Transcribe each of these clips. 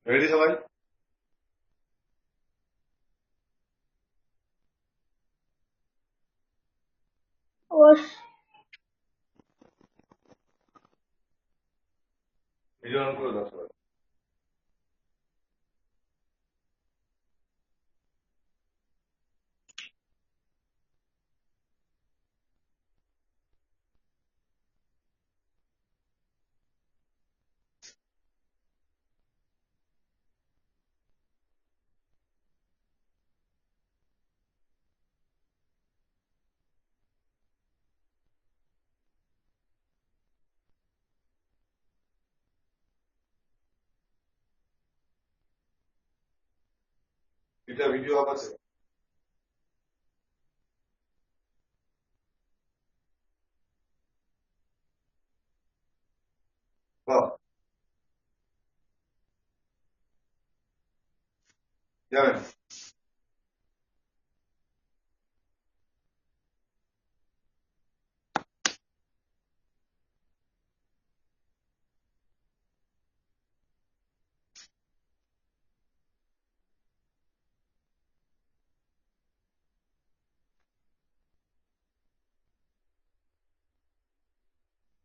Ready সবাই? Video on করে দাও সবাই। এটা ভিডিও অফ আছে? বাহ, যাবেন।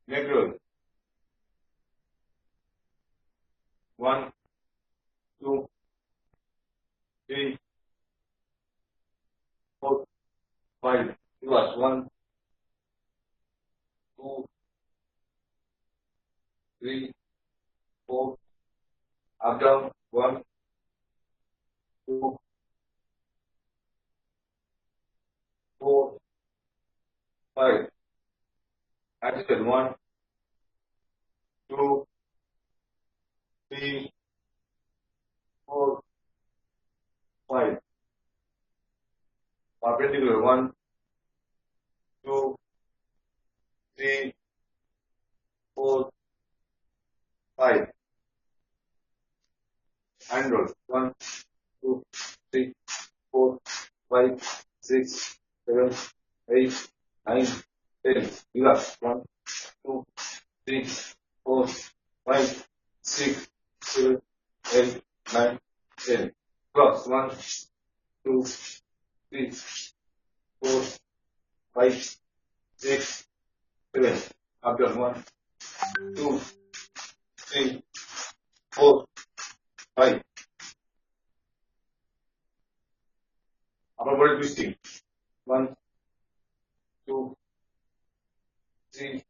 Neck roll 1 2 3 4 5 reverse 1 2 3 4 up down 1 2 4 5 attitude 1 2 3 4 5 perpendicular 1 2 3 4 5 hand roll 1 2 3 4 5 6 7 8 9 10 reverse 1 2 3 4 5 6 7 8 9 10 cross 1 2 3 4 5 6 7 after 1 2 3 4 5 upper body twisting 1 2 3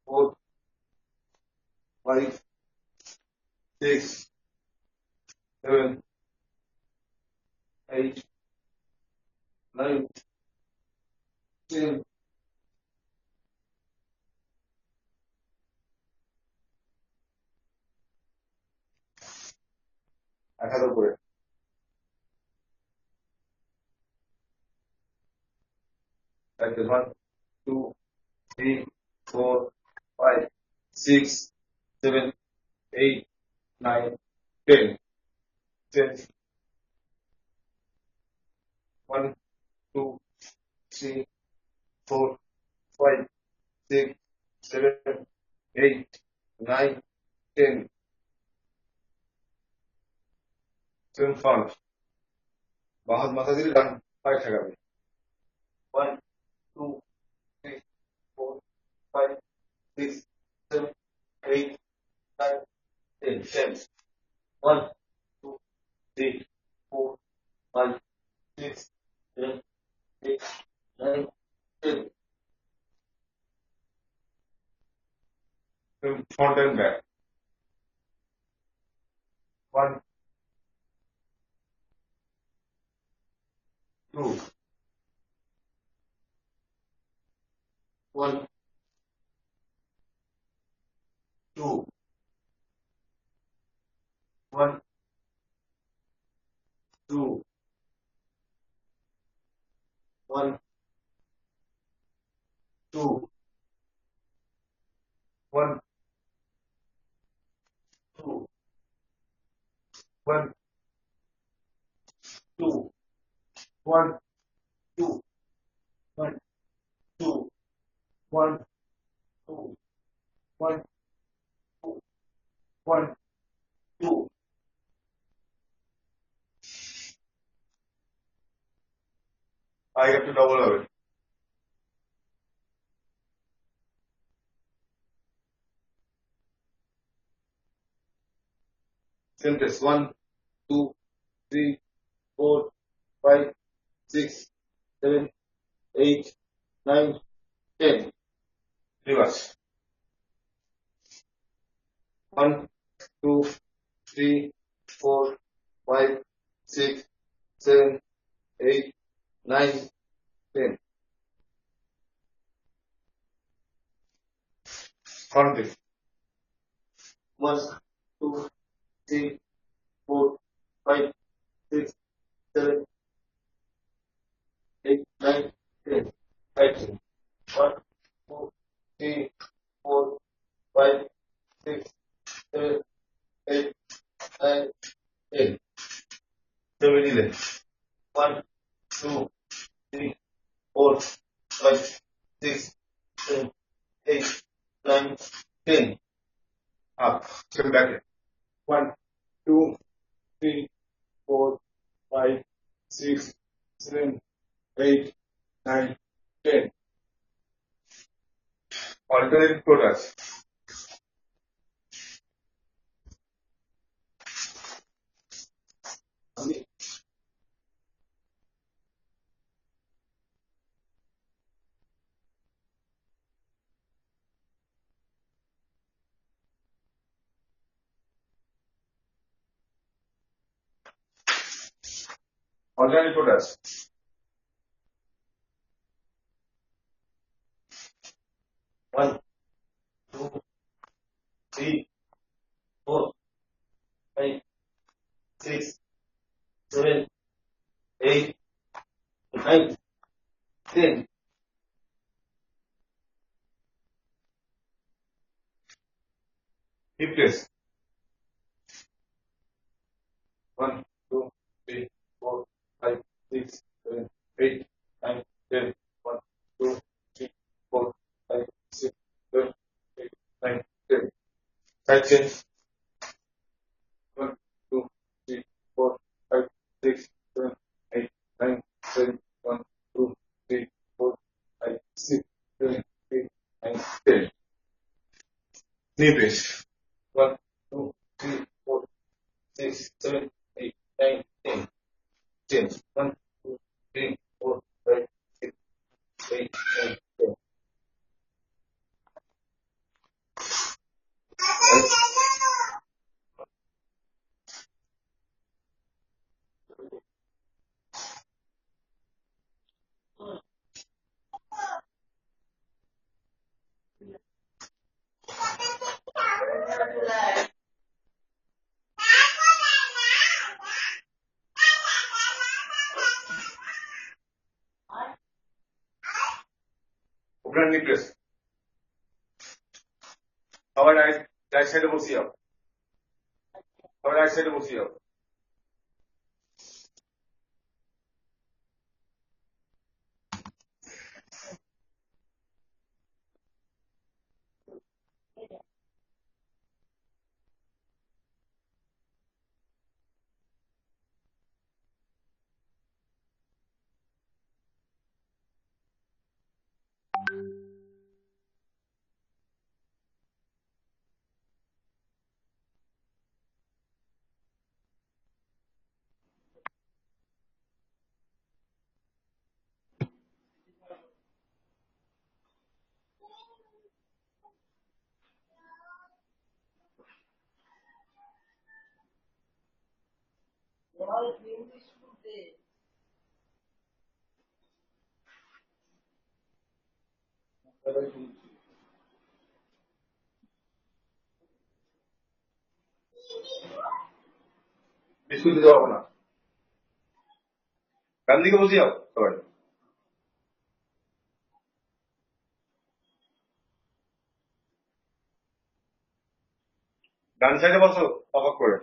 4 5 6 7 8 9 10 আঠারো করে practice 1 2 3 4 5 6 7 8 9 10 10 1 2 3 4 5 6 7 8 9 10 7 front, বাঁ হাত মাথা দিলে ডান পায়ে ঠেকাবে। 1 2 3 4 5 6 7 8 9 10 10 1 2 3 4 5 6 7 8 9 10 front and back 1 2 1 2 1 2 1 2 1 2 1 2 1 2 1 2 1 2 1 2 1 2 I have to double over. Sentence 1 2 3 4 5 6 7 8 9 10 reverse 1 2 3 4 5 6 7 8 9 10 front it 1 2 3 4 5 6 7 8 9 10 right 1 2 3 4 5 6 7 8 9 10 7 11 1 2 3 4 5 6 7 8 9 10 up step back 1 2 3 4 5 6 7 8 9 10 alternate products alternate products 1 2 3 4 5 6 7 8 9 10 replace 1 2 3 4 5 6 7 8 9 10 1 2 3 4 5 6 7 8 9 10 side change 1 2 3 4 5 6 7 8 9 10 1 2 3 4 5 6 7 8 9 10 knee brace 1 2 3 4 6 7 8 9 10 change 1 2 3 4 5 6 8 9 10 open knee press আবার right সাইডে বসিয়ে যাও আবার রাইট সাইডে বসিয়ে যাও biscuit দিতে পারবো না। ডান দিকে বসে যাও সবাই। ডান সাইডে বসো অবাক করে।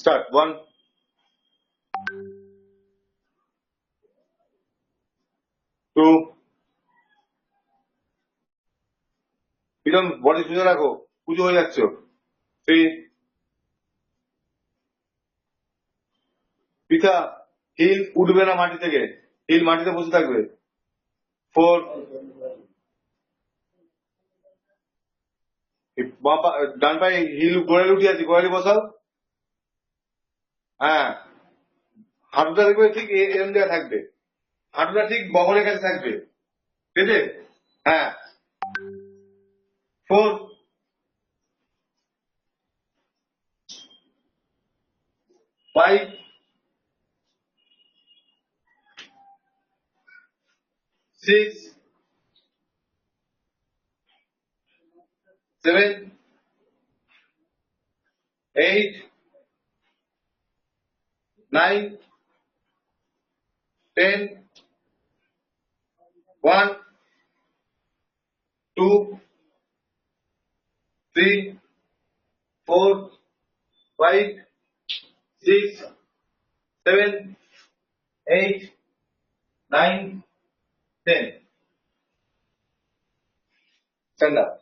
স্টার্ট 1 2 প্রীতম বডি শুনে রাখো, পুজো হয়ে যাচ্ছ। 3 পিতা হিল উঠবে না মাটি থেকে, হিল মাটিতে বসে থাকবে। 4 ডান পায়ে হিল গোড়ালি উঠে আছে, গোড়ালি বসাও। হ্যাঁ, হাঁটুটা দেখবে ঠিক এরম জায়গায় থাকবে, হাঁটুটা ঠিক বগলের কাছে থাকবে, ঠিক আছে? হ্যাঁ। 4 5 6 7 8 9 10 1 2 3 4 5 6 7 8 9 10 stand up.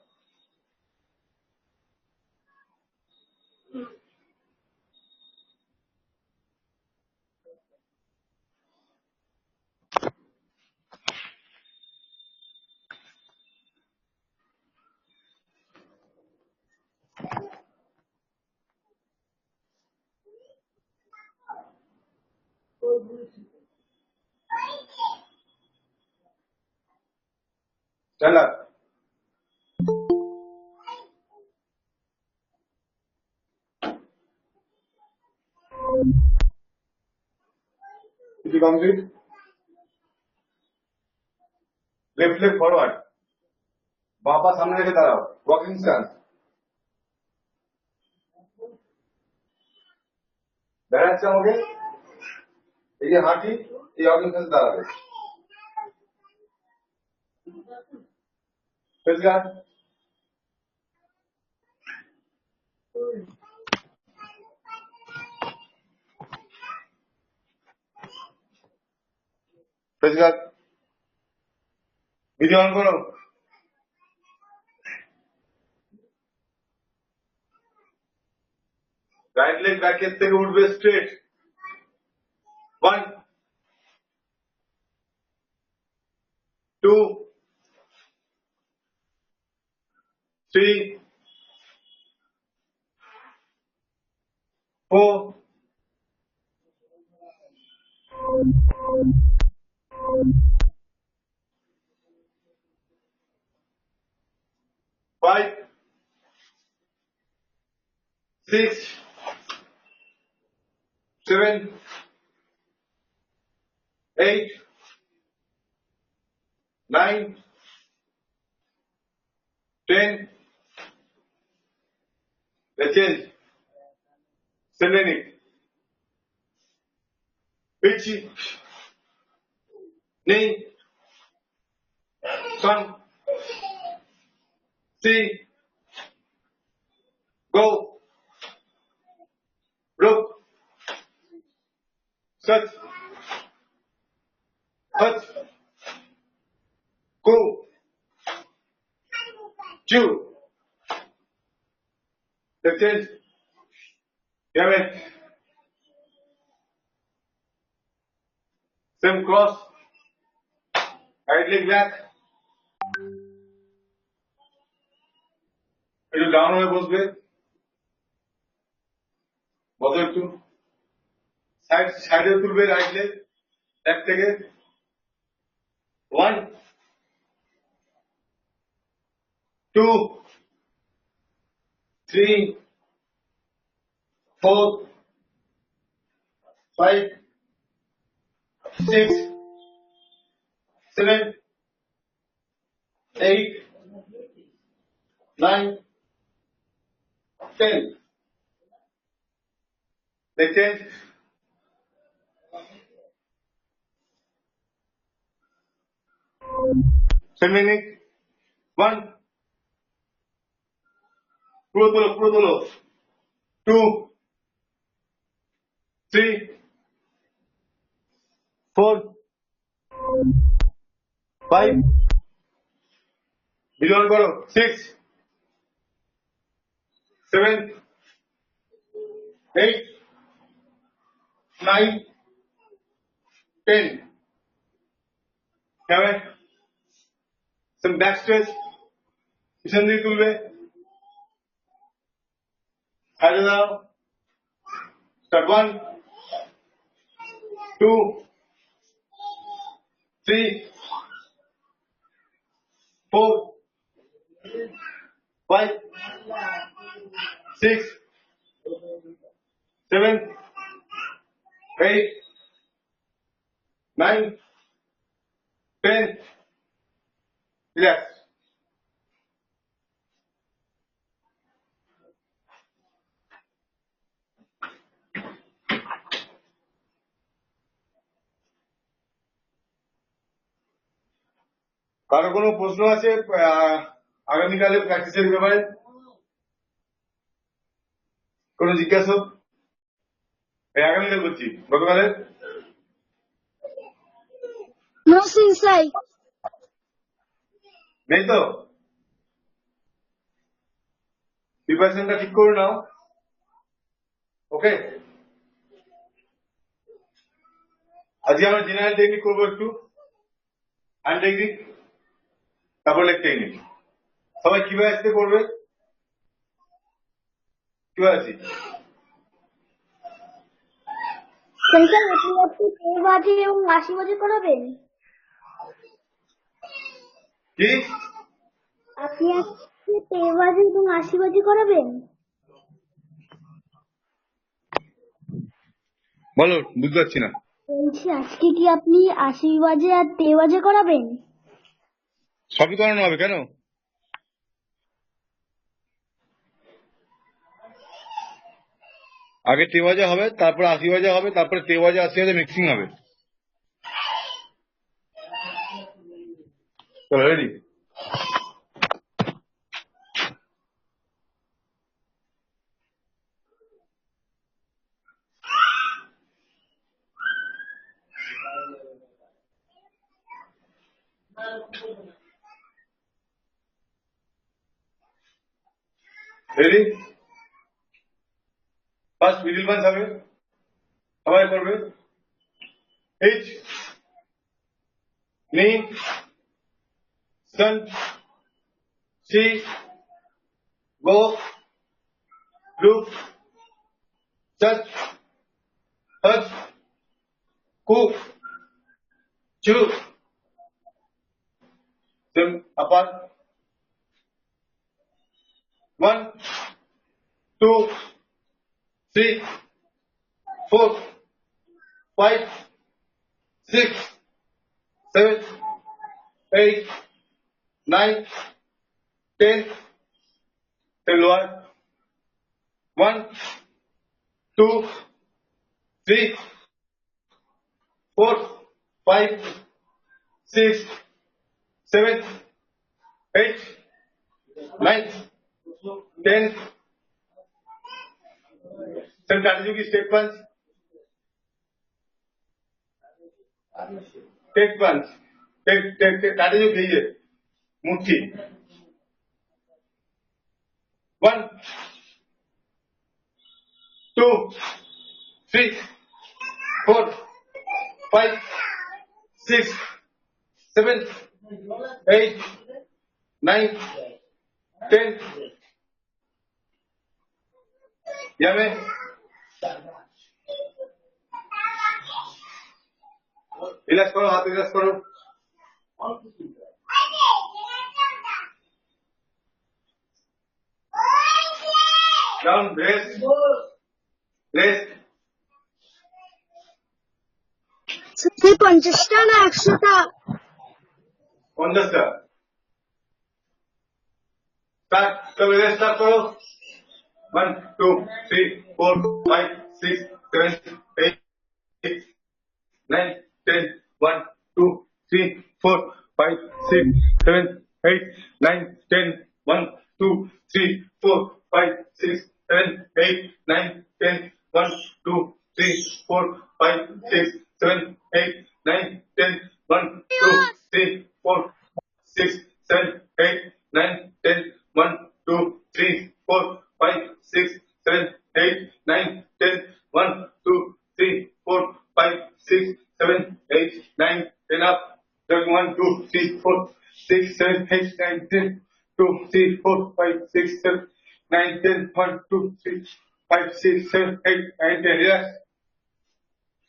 Stand up. Is it complete? Left leg forward. বাঁ পা সামনে রেখে দাঁড়াও, ওয়াকিং স্ট্যান্স। দেখা যাচ্ছে আমাকে? এই যে হাঁটি, এই ওয়াকিং স্ট্যান্স দাঁড়াবে। Face guard. Face guard. Video on করো। রাইট লেগ ব্যাকের থেকে উঠবে straight. 1 2 3 4 5 6 7 8 9 10 let's change. Sending pitchy knee sun see go look touch touch go chew let's change. Damn it. Same cross. Right leg back. একটু down হয়ে বসবে, বসো একটু। সাইডে তুলবে রাইট লেগ, ব্যাক থেকে। 1 2, 3, 4, 5, 6, 7, 8, 9, 10. Next change. 10 minutes. 1. পুরো তোলো। 2, 3, 4, 5. বিলন করো। 6, 7, 8, 9, 10. হবে some back stretch পিছন দিয়ে তুলবে সাইডে দাও start 1 2 3 4 5 6 7 8 9 10 relax কারো কোনো প্রশ্ন আছে আগামীকালে প্র্যাকটিসের ব্যাপারে কোনো জিজ্ঞাসা আগামীকাল বলছি গতকালের No, Sensei. নেই তো প্রিপারেশনটা ঠিক করে নাও ওকে আজকে আমরা জেনারেল টেকনিক করবো একটু হ্যান্ড টেকনিক তারপর লেগ টেকনিক সবাই কিভাবে আসতে করবে কিভাবে আছি Sensei, আপনি 13 বাজে এবং 80 বাজে করাবেন? কি আপনি আজকে 13 বাজে এবং 80 বাজে করাবেন? বলো বুঝতে পারছি না বলছি আজকে কি আপনি 80 বাজে আর 13 বাজে করাবেন? সবই করানো হবে কেন আগে 13 বাজে হবে তারপর 80 বাজে হবে তারপরে 13 বাজে 80 বাজে মিক্সিং হবে চলো ready ready first middle punch হবে সবাই করবে এইচ নি স্টান্ট সি গো লুপ টাচ টাচ কুক চু then apart 1 2 3 4 5 6 7 8 9 10 then lower 1 2 3 4 5 6 7 8 9 10 then continue की स्टेप पंच टेक पंच टेक टेक टेक continue कीजिए मुट्ठी 1 2 3 4 5 6 7 8 9 10 यहाँ में रिलैक्स करो हाथ रिलैक्स करो Down, rest. Rest. সেই 50টা না 100টা? 50টা। Start. তবে rest start করো। 1, 2, 3, 4, 5, 6, 7, 8, 9, 10, 1, 2, 3, 4, 5, 6, 7, 8, 9, 10, 1, 2, 3, 4, 5, 6, 7, 8, 9, 10, 1, 2, 3, 4, 5, 6, 7, 8, 9, 10, 1, 2, 3, 4, 6, 7, 8, 9, 10, 1, 2, 3, 4, 5, 6, 7, 8, 9, 10, 1, 2, 3, 4, 5, 6, 7, 8, 9, 10 up. 1, 2, 3, 4, 6, 7, 8, 9, 10, 2, 3, 4, 5, 6, 7, 9, 10, 1, 2, 3, 5, 6, 7, 8, 9, 10. Yes.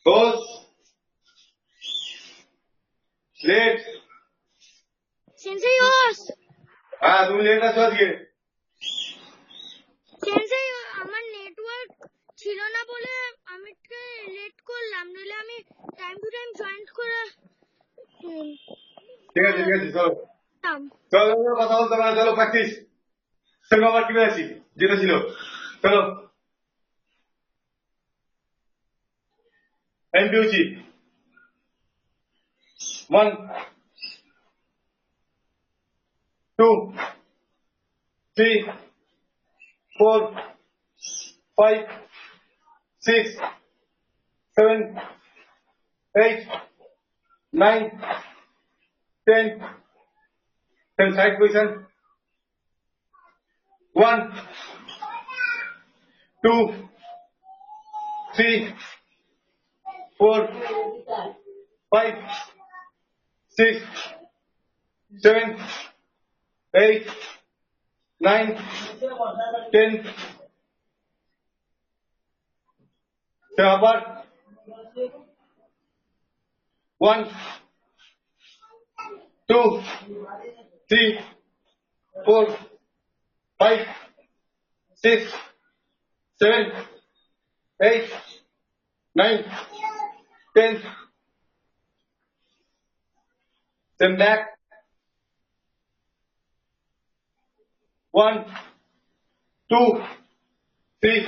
Pause. Late. সেন্সেই হোস। হ্যাঁ, তুমি লেট আছো আজকে। সেন্সেই আমার নেটওয়ার্ক ছিল না বলে আমি লেট করলাম, নইলে আমি টাইম টু টাইম জয়েন করে ঠিক আছে, ঠিক আছে, চলো করতাম। চলো কথা বলতে পারো, চলো প্র্যাকটিস। সেরকম আবার কিনে আছি যেটা ছিল। চলো এমপিউসি 1, 2, 3, 4, 5, 6, 7, 8, 9, 10. Then side position. 1, 2, 3, 4, 5, 6, 7, 8, 9, 10. Then upper. 1, 2, 3, 4, 5, 6, 7, 8, 9, 10. Then back. 1, 2, 3,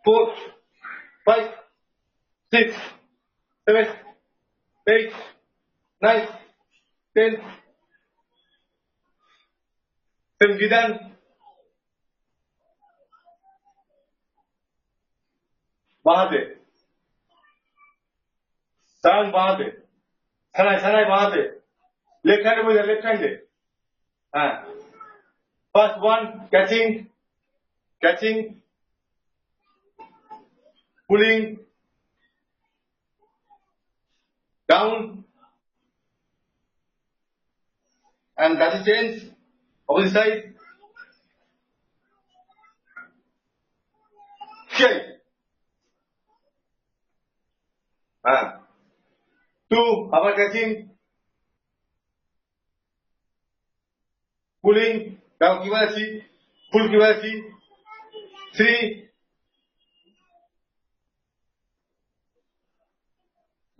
4, 5, 6, 7, 8, 9, 10. Then Vidan. বাঁহাতে সারান বাঁহাতে সানাই বাঁহাতে লেফট হ্যান্ডে বোঝা লেফট হ্যান্ডে হ্যাঁ first one catching pulling down and that is change opposite side kick হ্যাঁ 2 আবার ক্যাচিং পুলিং ডাউন কিভাবে আছি ফুল কিভাবে আছি 3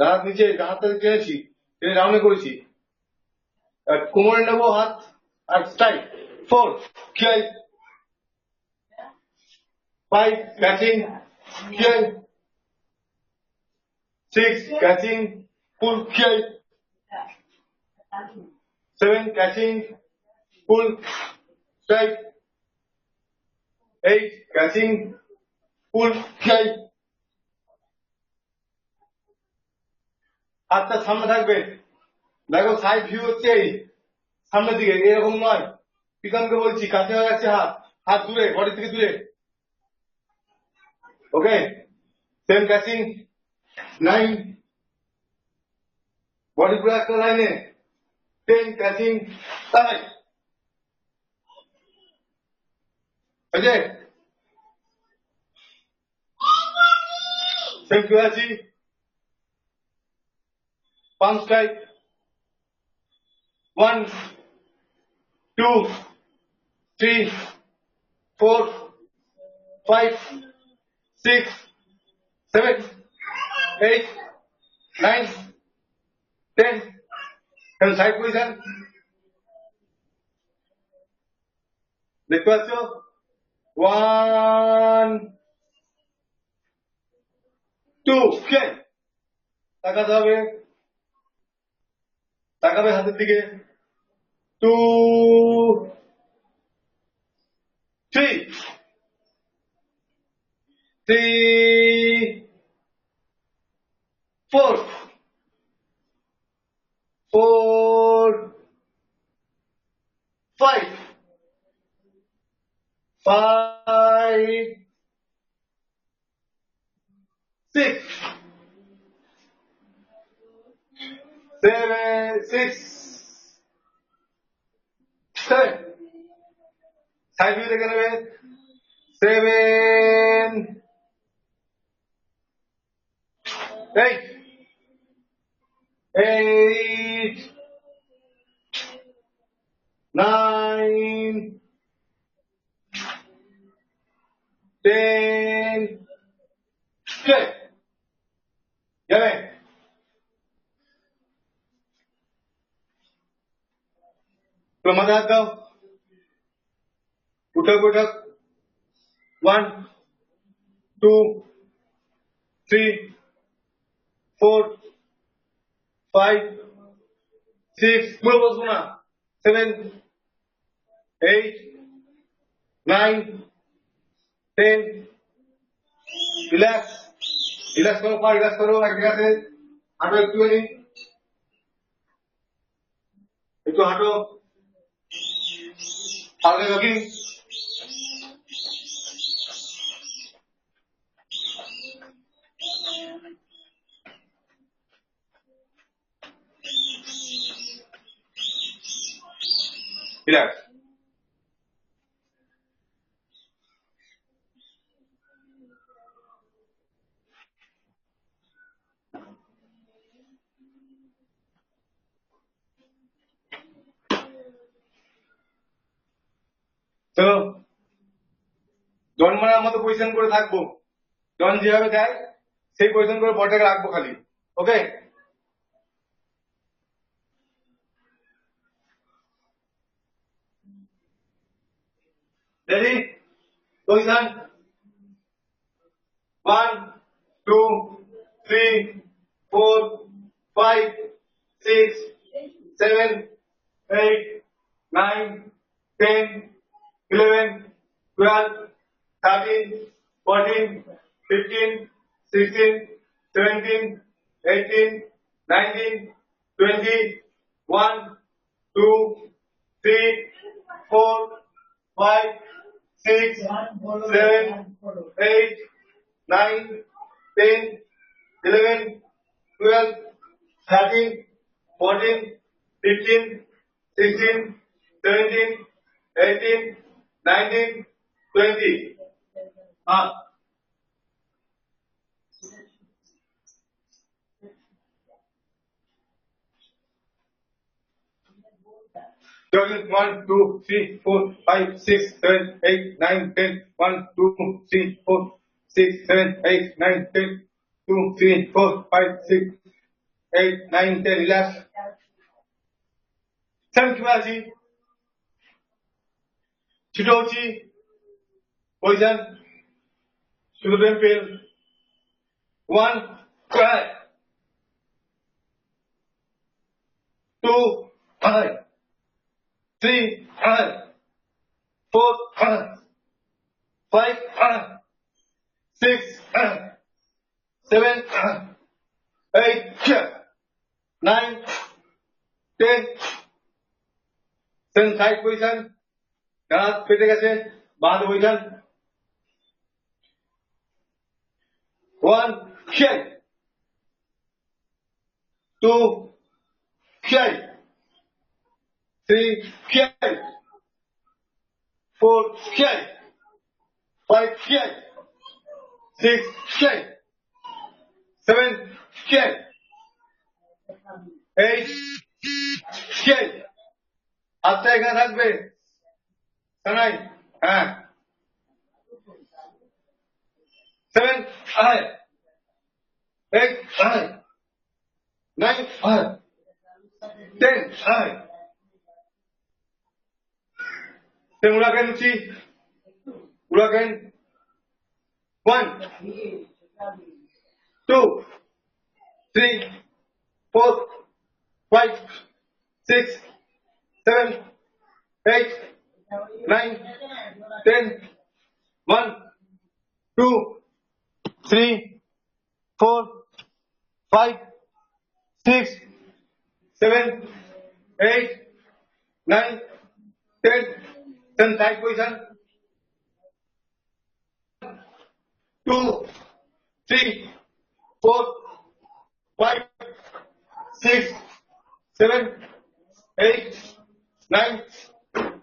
হাত নিচে হাতটা টেনেছি টেনে ডাউনে করেছি কোমরে নেবো হাত আর স্ট্রাইক 4 খেয়াল 5 ক্যাচিং খেয়াল 6 catching pull kick 7 catching pull strike 8 catching pull kick হাতটা সামনে থাকবে দেখো সাইড ভিউ হচ্ছে এই সামনের দিকে এরকম নয় পিছনকে বলছি কাছে হয়ে যাচ্ছে হাত হাত দূরে বডি থেকে দূরে ওকে 10 catching 9 বডি পুরো একটা লাইনে 10 ক্যাচিং তাই ওকে সেম কি আছি পাঁচ স্ট্রাইক 1 2 3 4 5, 6, 7, 8, 9, 10. এখন সাইড পজিশন দেখতে পাচ্ছ 1, 2, তাকাতে হবে, তাকাবে হাতের দিকে 2, 3, 4, 5, 6, 7. সাইড ভিউ দেখে নেবে 7, 8, 9, 10. যাবে তো মাথায় হাত দাও, উঠক উঠক 1, 2, 3, 4, 5, 6, পুরো বসবো না 7, 8, 9, 10. রিল্যাক্স রিল্যাক্স করো, পা রিল্যাক্স করো, এক জায়গাতে হাঁটো, একটুখানি একটু হাঁটো, হালকা জগিং। রিল্যাক্স। চলো জন মারার মতো পজিশন করে থাকবো, জন যেভাবে দেয় সেই পজিশন করে বলটাকে রাখবো খালি। ওকে, রেডি, পজিশন 1, 2, 3, 4, 5, 6, 7, 8, 9, 10, 11, 12, 13, 14, 15, 16, 17, 18, 19, 20, 1, 2, 3, 4, 5, 6, 7, 8, 9, 10, 11, 12, 13, 14, 15, 16, 17, 18, 19, 20. हाँ, jogging 1, 2, 3, 4, 5, 6, 7, 8, 9, 10. 1, 2, 3, 4, 6, 7, 8, 9, 10. 2, 3, 4, 5, 6, 8, 9, 10. Relax. Sam Kimaji. Chidoji. Position. Shoulder temple. 1, cry. 2, cry. 3, cry. 4, cry. 5, cry. 6, cry. 7, cry. 8, cry. 9, 10. Same side position. ডান পেটে গেছে, বাঁ পজিশন 1, খেয়াল 2, খেয়াল 3, খেয়াল 4, খেয়াল 5, খেয়াল 6, খেয়াল 7, খেয়াল 8, খেয়াল। হাতটা এখানে থাকবে, হ্যাঁ 7 ahead, 8 ahead, 9 ahead, 10 ahead. Then Huracan Uchi, Huracan 1, 2, 3, 4, 5, 6, 7, 8, 9, 10, 1, 2, 3, 4, 5, 6, 7, 8, 9, 10. Then side position. 2, 3, 4, 5, 6, 7, 8, 9,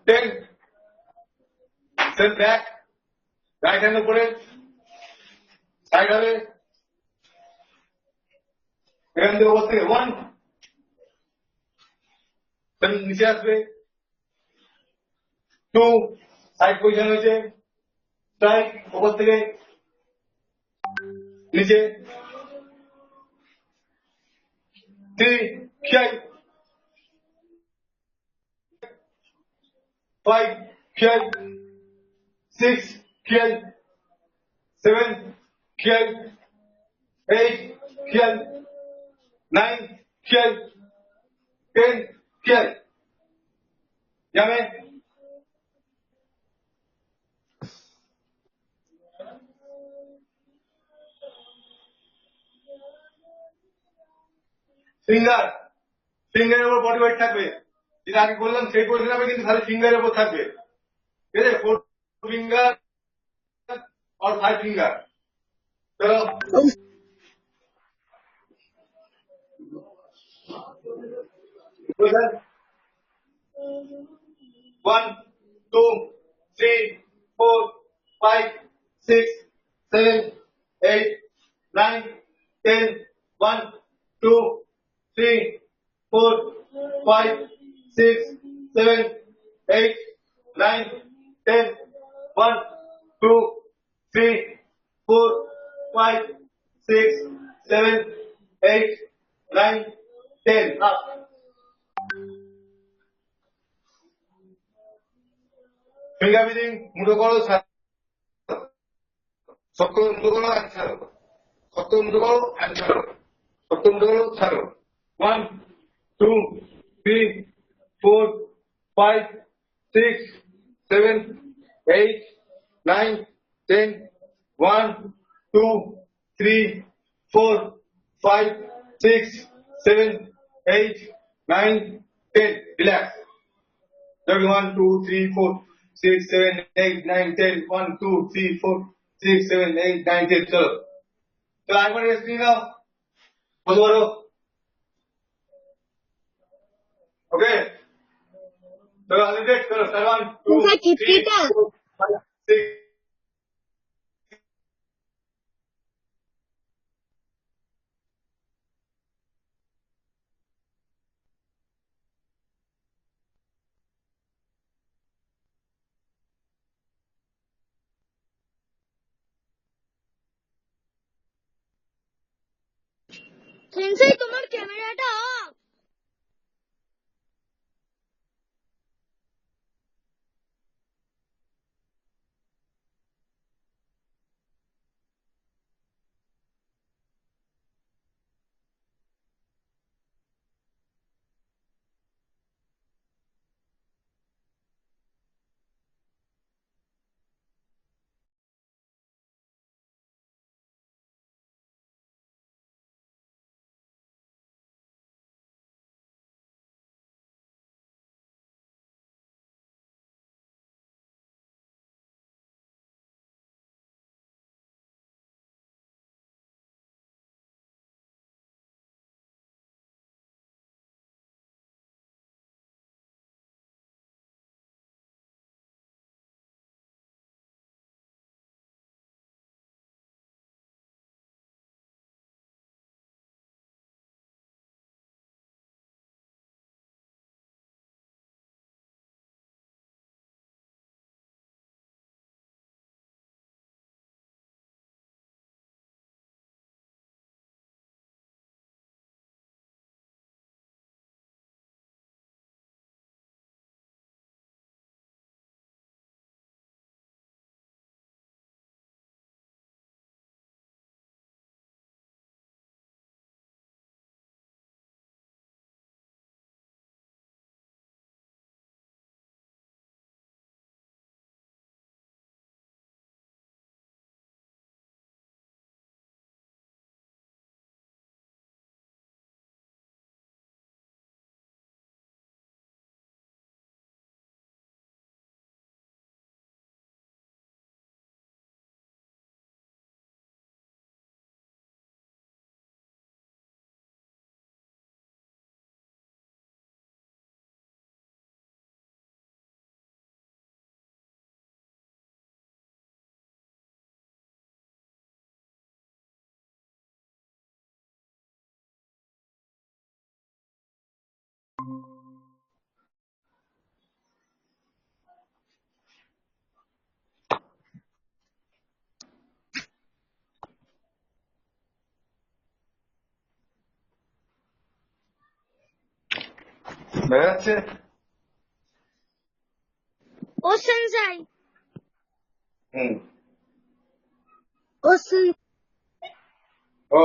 10. Then back. Right hand উপরে সাইড হবে এখান থেকে ওপর থেকে 1 দেন নিচে আসবে 2 সাইড পজিশন হয়েছে স্ট্রাইক ওপর থেকে নিচে 3 kick 5 kick 6 kick 7 kick 8 kick 9 kick 10 kick যাবে ফিঙ্গার ফিঙ্গারের উপর বডি ওয়েট থাকবে যেটা আগে বললাম সেই পজিশন হবে কিন্তু খালি ফিঙ্গারের উপর থাকবে ঠিক আছে 4 ফিঙ্গার और 5 फिंगर चलो 1 2 3 4 5 6 7 8 9 10 1 2 3 4 5 6 7 8 9 10 1 2 3 4 5 6 7 8 9 10 up ফিঙ্গার ব্রিদিং মুঠো করো শক্ত মুঠো করো আর ছাড়ো শক্ত মুঠো করো আর ছাড়ো শক্ত মুঠো করো ছাড়ো 1 2 3 4 5 6 7 8 9 10 1 2 3 4 5 6 7 8 9 10 relax 1 2 3 4 6 7 8 9 10 1 2 3 4 6 7 8 9 10 चलो तो आगे बढ़े स्क्रीन आओ बोलो बोलो ओके चलो अनलिमिटेड करो 1 2 3 4 5 6সেন্সাই তোমার ক্যামেরাটা অফ দেখা যাচ্ছে? ও সেন্সাই হুম। ও সেন ও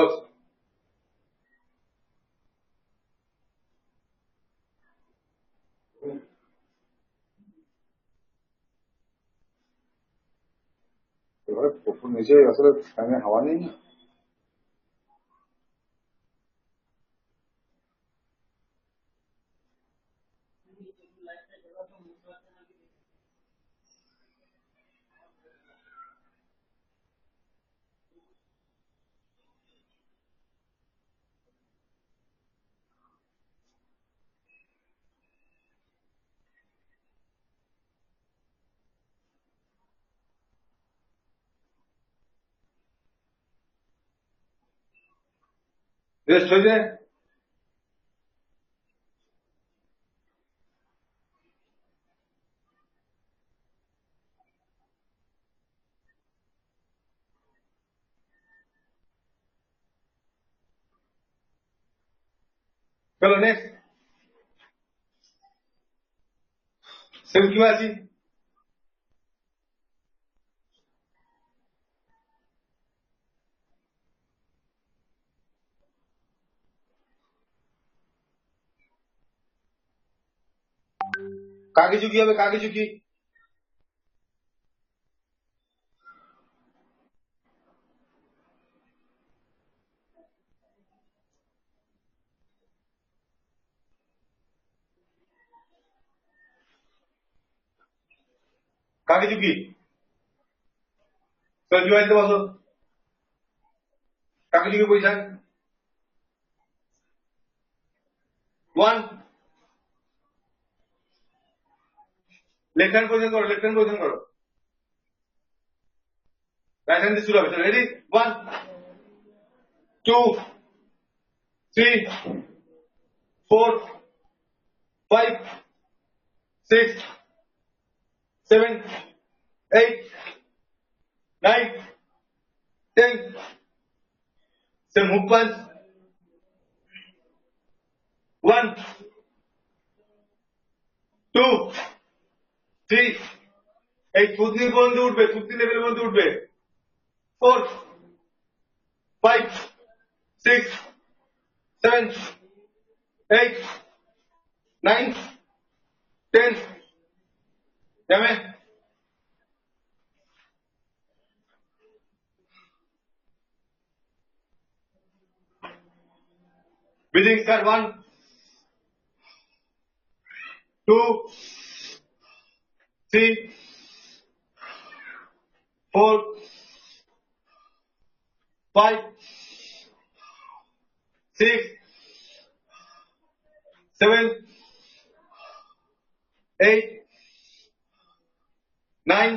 এবারে পুকুর নিচে আসলে ফ্যানে হাওয়া নেই না। রেস্ট হয়ে যায়। চলো নেক্সট। সেম কি আছি? কাকে ঝুঁকি হবে? কাকে ঝুঁকি? কাকে ঝুঁকি? চল কি বাড়িতে বসো। কাকে ঝুঁকি পজিশন? 1 লেফট হ্যান্ড পজিশন করো, লেফট হ্যান্ড পজিশন করো। রাইট হ্যান্ড দিয়ে শুরু হবে। চলো রেডি? 1 2 3 4 5 6 7 8 9 10 Same hook punch. 1 2 3 এই থুতনি পর্যন্ত উঠবে, থুতনি লেভেল পর্যন্ত উঠবে। 4 5 6 7 8 9 10 যাবে। Breathing start 1 2 3 4 5 6 7 8 9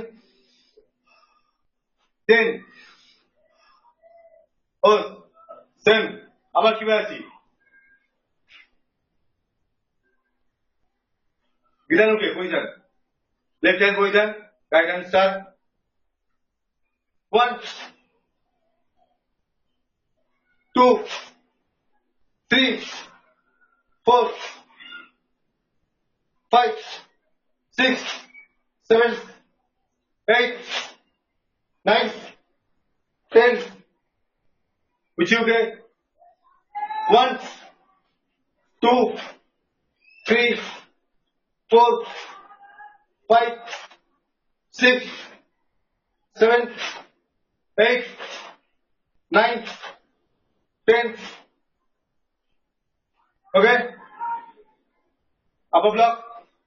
10 ও সেম। আবার কিভাবে আছি? Bidhan okay position. Left hand position, right hand start. 1 2 3 4 5 6 7 8 9 10 which you get 1 2 3 4 5 6 7 8 9 10 okay upper block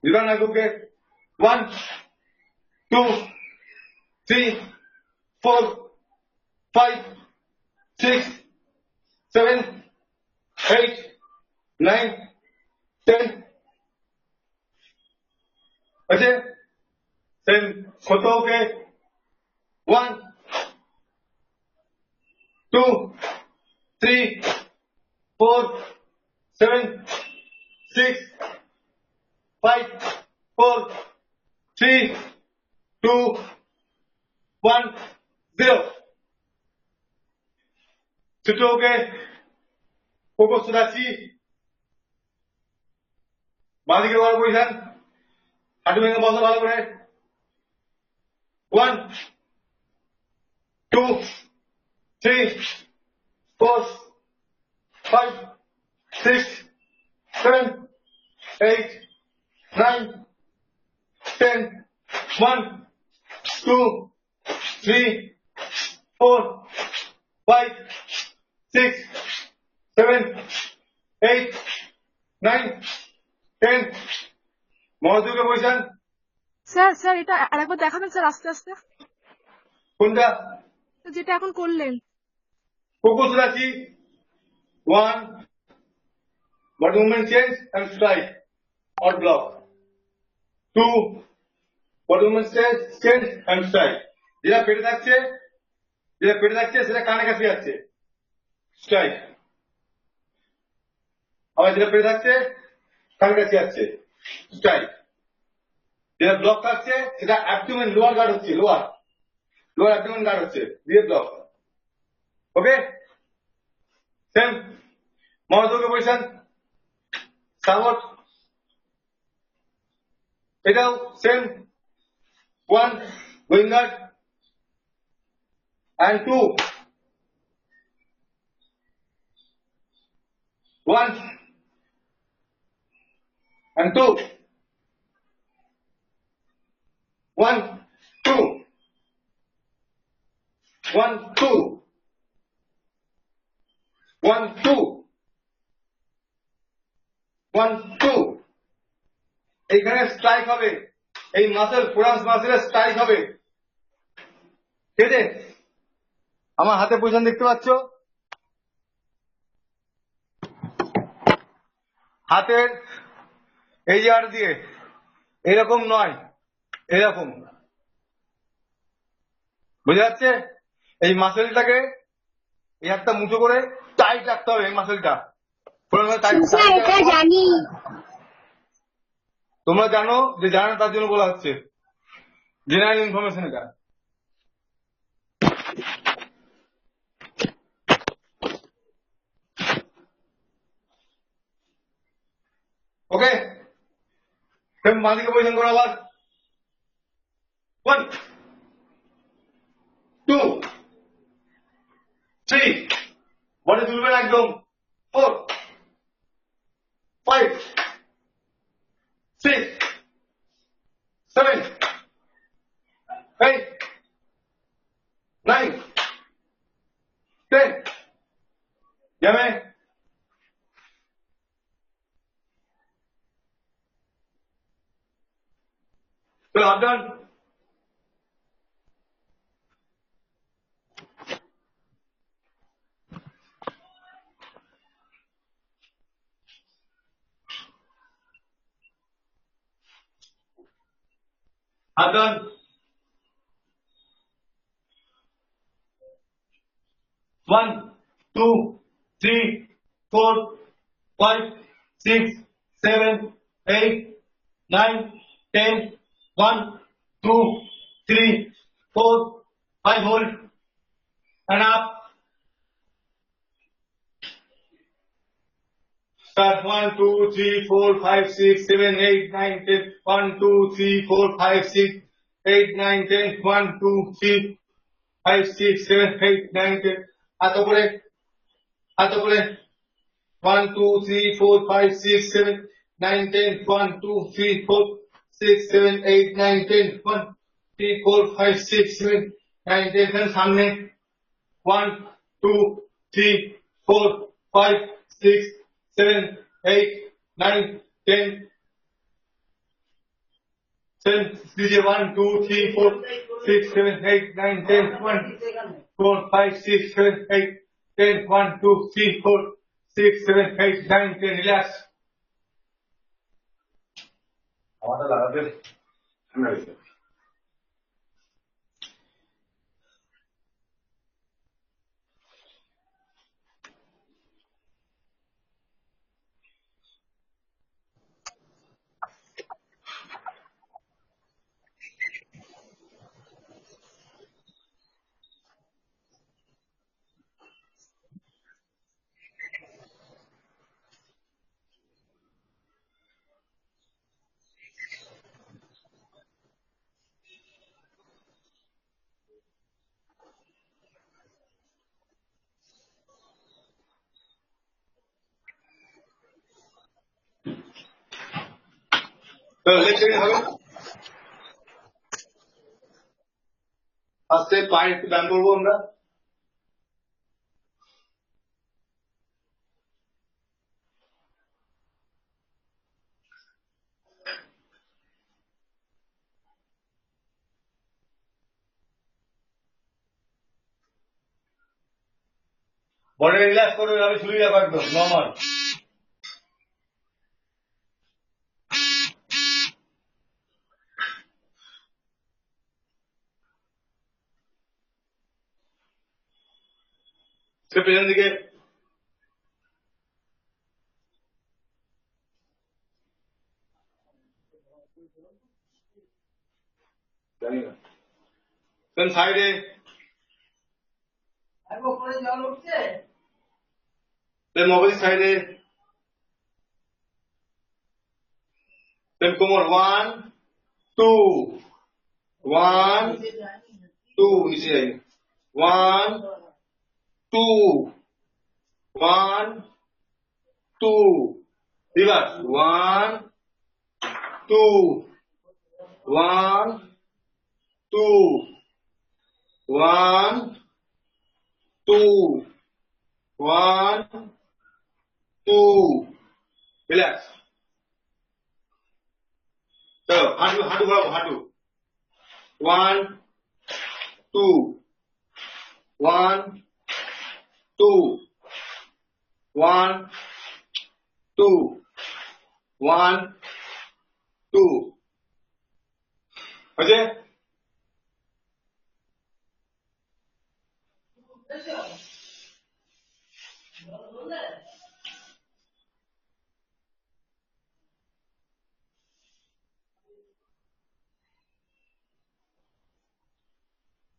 you don't have to get 1 2 3 4 5 6 7 8 9 10 okay then photo okay 1 2 3 4 7 6 5 4 3 2 1 0 tutto okay poco sudachi বাঁ দিকে বড় পজিশন, হাঁটু ভেঙে বসো ভালো করে। 1 2 3 4 5 6 7 8 9 10 1 2 3 4 5 6 7 8 9 10 মনোযোগে পজিশন। স্যার স্যার এটা আরেকবার দেখাবেন স্যার আস্তে আস্তে, কোনটা? যেটা এখন করলেন। ফোকাস রাখি। 1 body movement change and strike or block. 2 body movement change and strike. যেটা পেটে থাকছে সেটা কানে কাছে যাচ্ছে, স্ট্রাইক। আবার যেটা পেটে থাকছে কানে কাছে যাচ্ছে, স্ট্রাইক। যেটা ব্লক থাকছে সেটা অ্যাবডোমেন লোয়ার গার্ড হচ্ছে, লোয়ার অ্যাবডোমেন গার্ড হচ্ছে, দিয়ে ব্লক। ওকে, সেম মনোযোগের পজিশন। সাপোর্ট, এটাও same. 1 going guard and 2 1 and 2 1 2 1 2 1 2 1 2। এইখানে স্ট্রাইক হবে, এই মাসেল ফোরাস মাসেলের স্ট্রাইক হবে, ঠিক আছে? আমার হাতে পজিশন দেখতে পাচ্ছ, হাতের এই জায়গাটা দিয়ে এরকম নয়, এরকম, বুঝা যাচ্ছে? এই মাসেলটাকে এই হাতটা মুঠো করে টাইট রাখতে হবে, এই মাসেলটা জানি। তোমরা জানো, যে জানো তার জন্য বলা হচ্ছে, জেনারেল ইনফরমেশন এটা। ওকে, বাঁ দিকে পজিশন করো আবার। 1 2 3 বডি তুলবে না একদম। 4 5 6 7 8 9 10 যাবে। চলো হাত ডান। হাত ডান। 1 2 3 4 5 6 7 8 9 10 1 2 3 4 5 hold and up. Start 1 2 3 4 5 6 7 8 9 10 1 2 3 4 5 6 8 9 10 1 2 3 5 6 7 8 9 10 হাত উপরে 1 2 3 4 5 6 7 9 10 1 2 3 4 6 7 8 9 10 1 3 4 5 6 7 9 10 সামনে 1 2 3 4 5 6 7 8 9 10 10 1 2 3 4 6 7 8 9 10 1 4 5 6 7 8 10 1 2 3 4 6 7 8 9 10 রিল্যাক্স। আমাদের লাগাতে ঠান্ডা হয়েছে। লেগ ট্রেনিং হবে। আস্তে পায়ে একটু ব্যায়াম করবো আমরা। বডি রিল্যাক্স করবে, আমি শুরু যাবো একদম নর্মাল। সে পেছন দিকে জানি না, দেন সাইডে, দেন অপোজিট সাইডে, দেন কোমর 1 2 1 2 নিচে যাই 1 2 1 2 রিভার্স 1 2 1 2 1 2 1 2 রিল্যাক্স। চলো হাঁটু হাঁটু ঘোরাবো, হাঁটু 1 2 1 2 1 2 1 2 হয়েছে?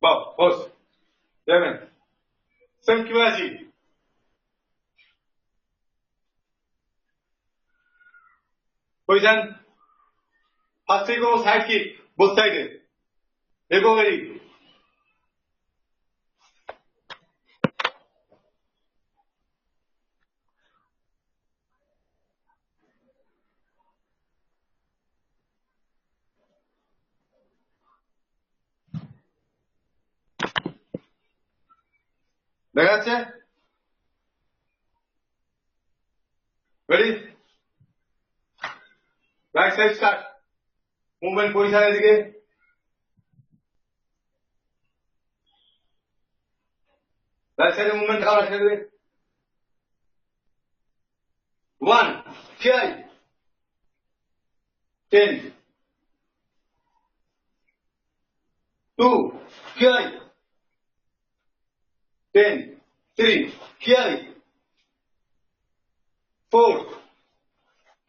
বাহ বস যাবেন সেম কিভাবে আছি? পজিশন ফার্স্ট থেকে কোনো সাইড কিক বোথ সাইডে এগো ভেরি দেখা যাচ্ছে? Ready, right side start, movement পজিশনের দিকে, রাইট সাইডে মুভমেন্ট থাকা রাইট সাইডে 1 5 10 2 5 10 3 5 4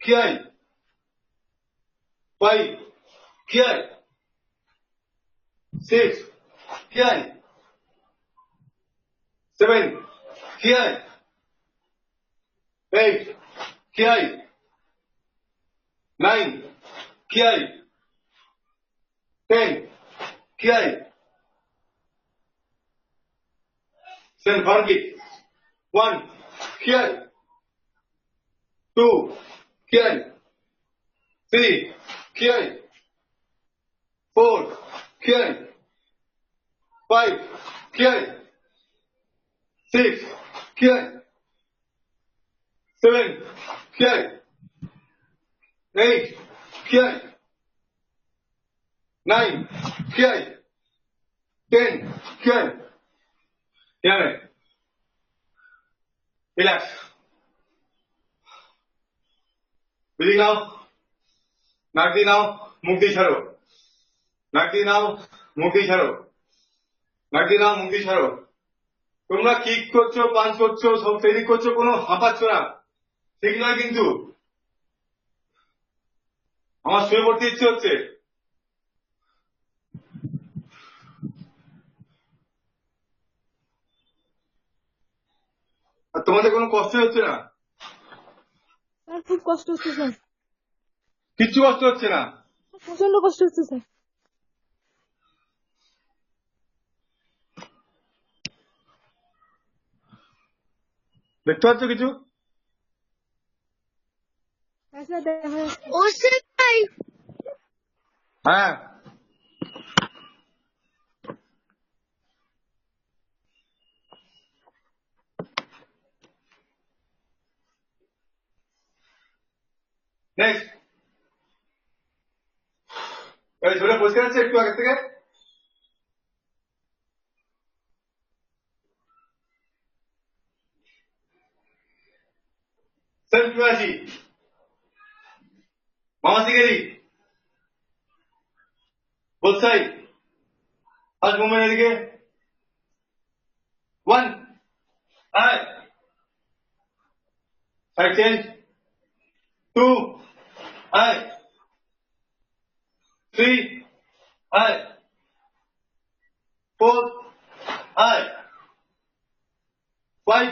5 5 5 6 5 7 5 8 5 9 5 10 5 Then front kick 1 5 2 5 3 5 4 5 5 5 6 5 7 5 8 5 9 5 10 5 যাবে রিল্যাক্স, ব্রিদিং নাও, নাক দিয়ে নাও, মুখ দিয়ে ছাড়ো, নাক দিয়ে নাও, মুখ দিয়ে ছাড়ো, নাক দিয়ে নাও, মুখ দিয়ে ছাড়ো। তোমরা কিক করছো, পাঞ্চ করছো, সব ট্রেনিং করছো, কোনো হাঁপাচ্ছ না, ঠিক নয় কিন্তু। আমার শুয়ে পড়তে ইচ্ছে হচ্ছে, আর তোমাদের কোনো কষ্ট হচ্ছে না, স্যার খুব কষ্ট হচ্ছে স্যার, কিচ্ছু কষ্ট হচ্ছে না। প্রচন্ড কষ্ট হচ্ছে স্যার। দেখতে পাচ্ছ কিছু? হ্যাঁ স্যার দেখা যাচ্ছে। ও স্যার হ্যাঁ নেক্সট এই ঝোলে পরিষ্কার আছে একটু আগে থেকে সেলফ আসি মামা সিগেরি both side first movement এদিকে 1 আয় side change 2 আয় 3 আয় 4 আয় 5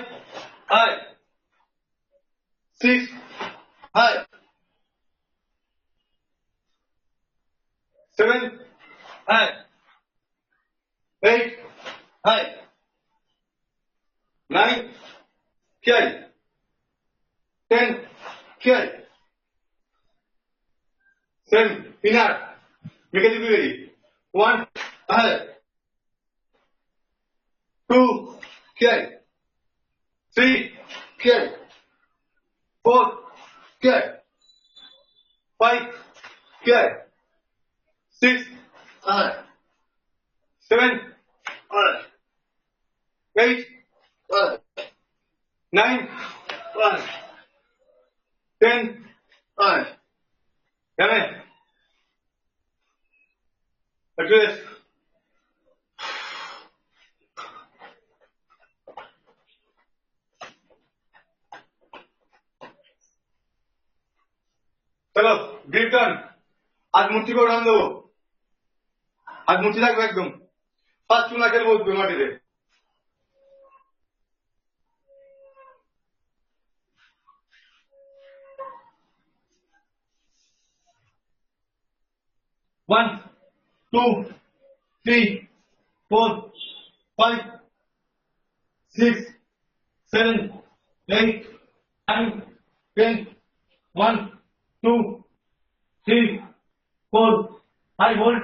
আয় 6 আয় 7 আয় 8 আয় 9 carry 10 carry 7 pinner make it ready 1 ahead 2 carry 3 carry 4 carry 5 carry 6 ahead 7 ahead 8 ahead 9 ahead 10 ahead Come in. Address. चलो डीप टर्न आज मुट्ठी को उड़ान दो आज मुट्ठी तक एकदम फास्ट चुना कर वो माटी दे 1 2 3 4 5 6 7 8 9 10 1 2 3 4 5 hold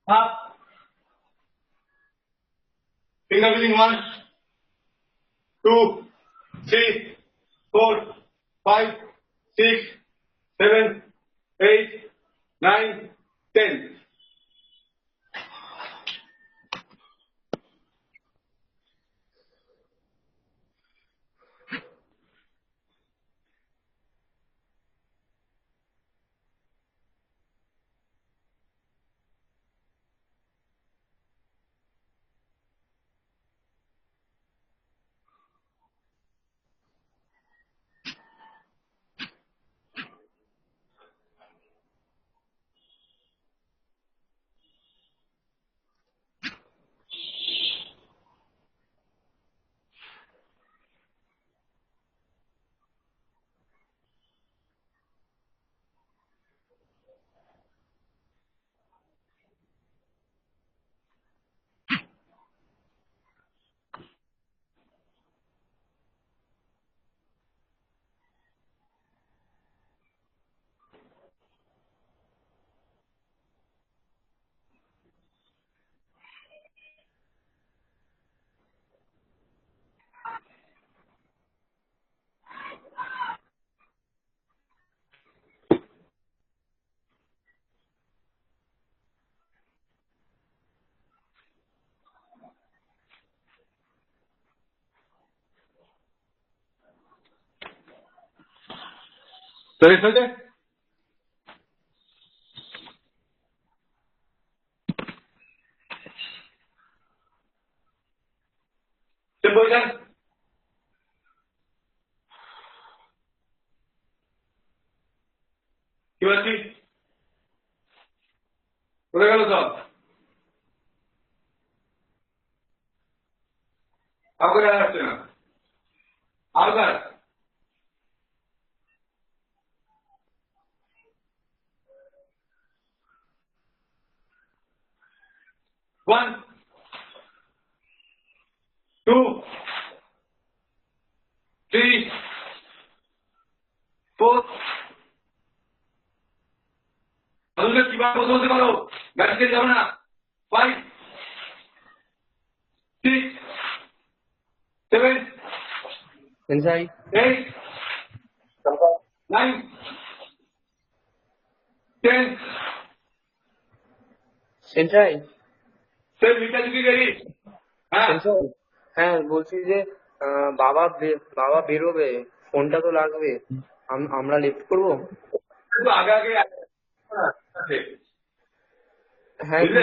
up finger within 1 2 3 4 5 6 7 8 9 10 Sorry, Sajay? Simple done. কি বলছি কোথায় গেল সব আমাকে আর আসছে না আবার 1 2 3 4 তাহলে কিভাবে কথা বলতে পারো? গাড়িতে যাবে না। 5 6 7 সেন্সাই 8 9 10 সেন্সাই সে মিটাজুকি গাড়ি। হ্যাঁ সেন্সাই হ্যাঁ বলছি যে বাবা বেরোবে, ফোনটা তো লাগবে। আমরা লেট করবো? একটু আগে আগে আছে। হ্যাঁ বুঝলে?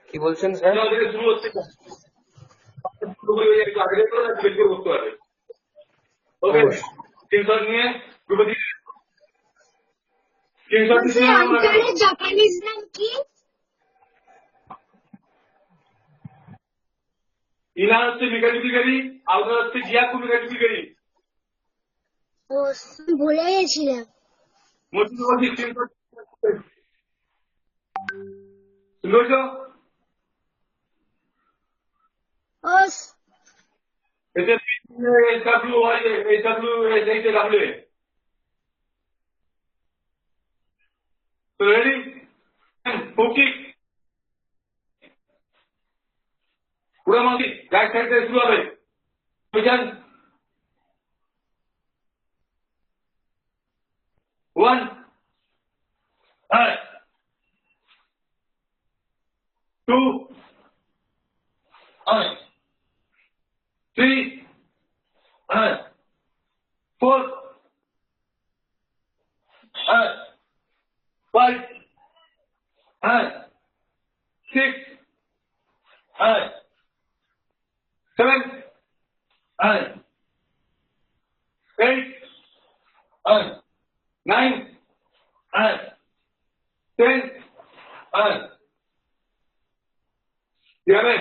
কি বলছেন স্যার? সকাল থেকে শুরু হচ্ছে, শুরু করে একটু আগে করে বের করে করতে পারবে। ওকে, স্ক্রিনশট নিয়ে গ্রুপে দিয়ে স্ক্রিনশট বলছি দিয়ে আমরা আঙ্কেলের জাপানিজ নাম কি? ইনার হচ্ছে মিকাজুকি গাড়ি, আউটার হচ্ছে গিয়াকু মিকাজুকি গাড়ি। ও ভুলে গেছিলাম। মসজিদ বলছি স্ক্রিনশট শুনতে পাচ্ছ? ও এতে SW হয়, SW এইচে ডাব্লিউ এ। তো রেডি? ফৌকি পুরো মাসি রাইট সাইড থেকে শুরু হবে। বুঝছেন? 1 2 3 4 5 6 7 8 9 10 যাবে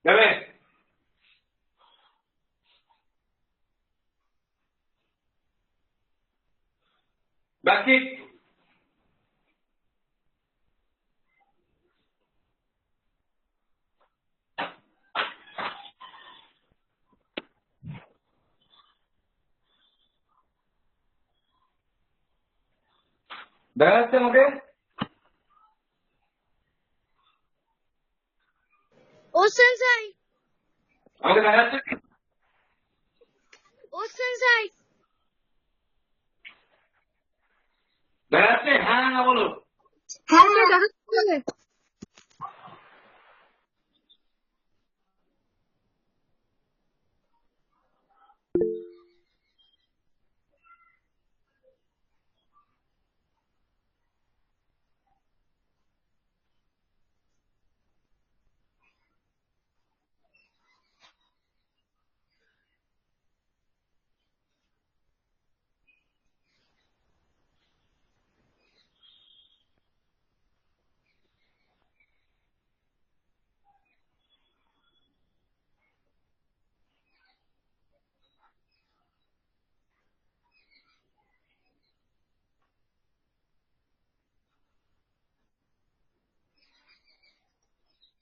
যাবে বাকি দেখা যাচ্ছে আমাকে? ও সেন্সাই, আমাকে দেখা যাচ্ছে? ও সেন্সাই। দেখা যাচ্ছে? হ্যাঁ না বলো। হ্যাঁ দেখা যাচ্ছে।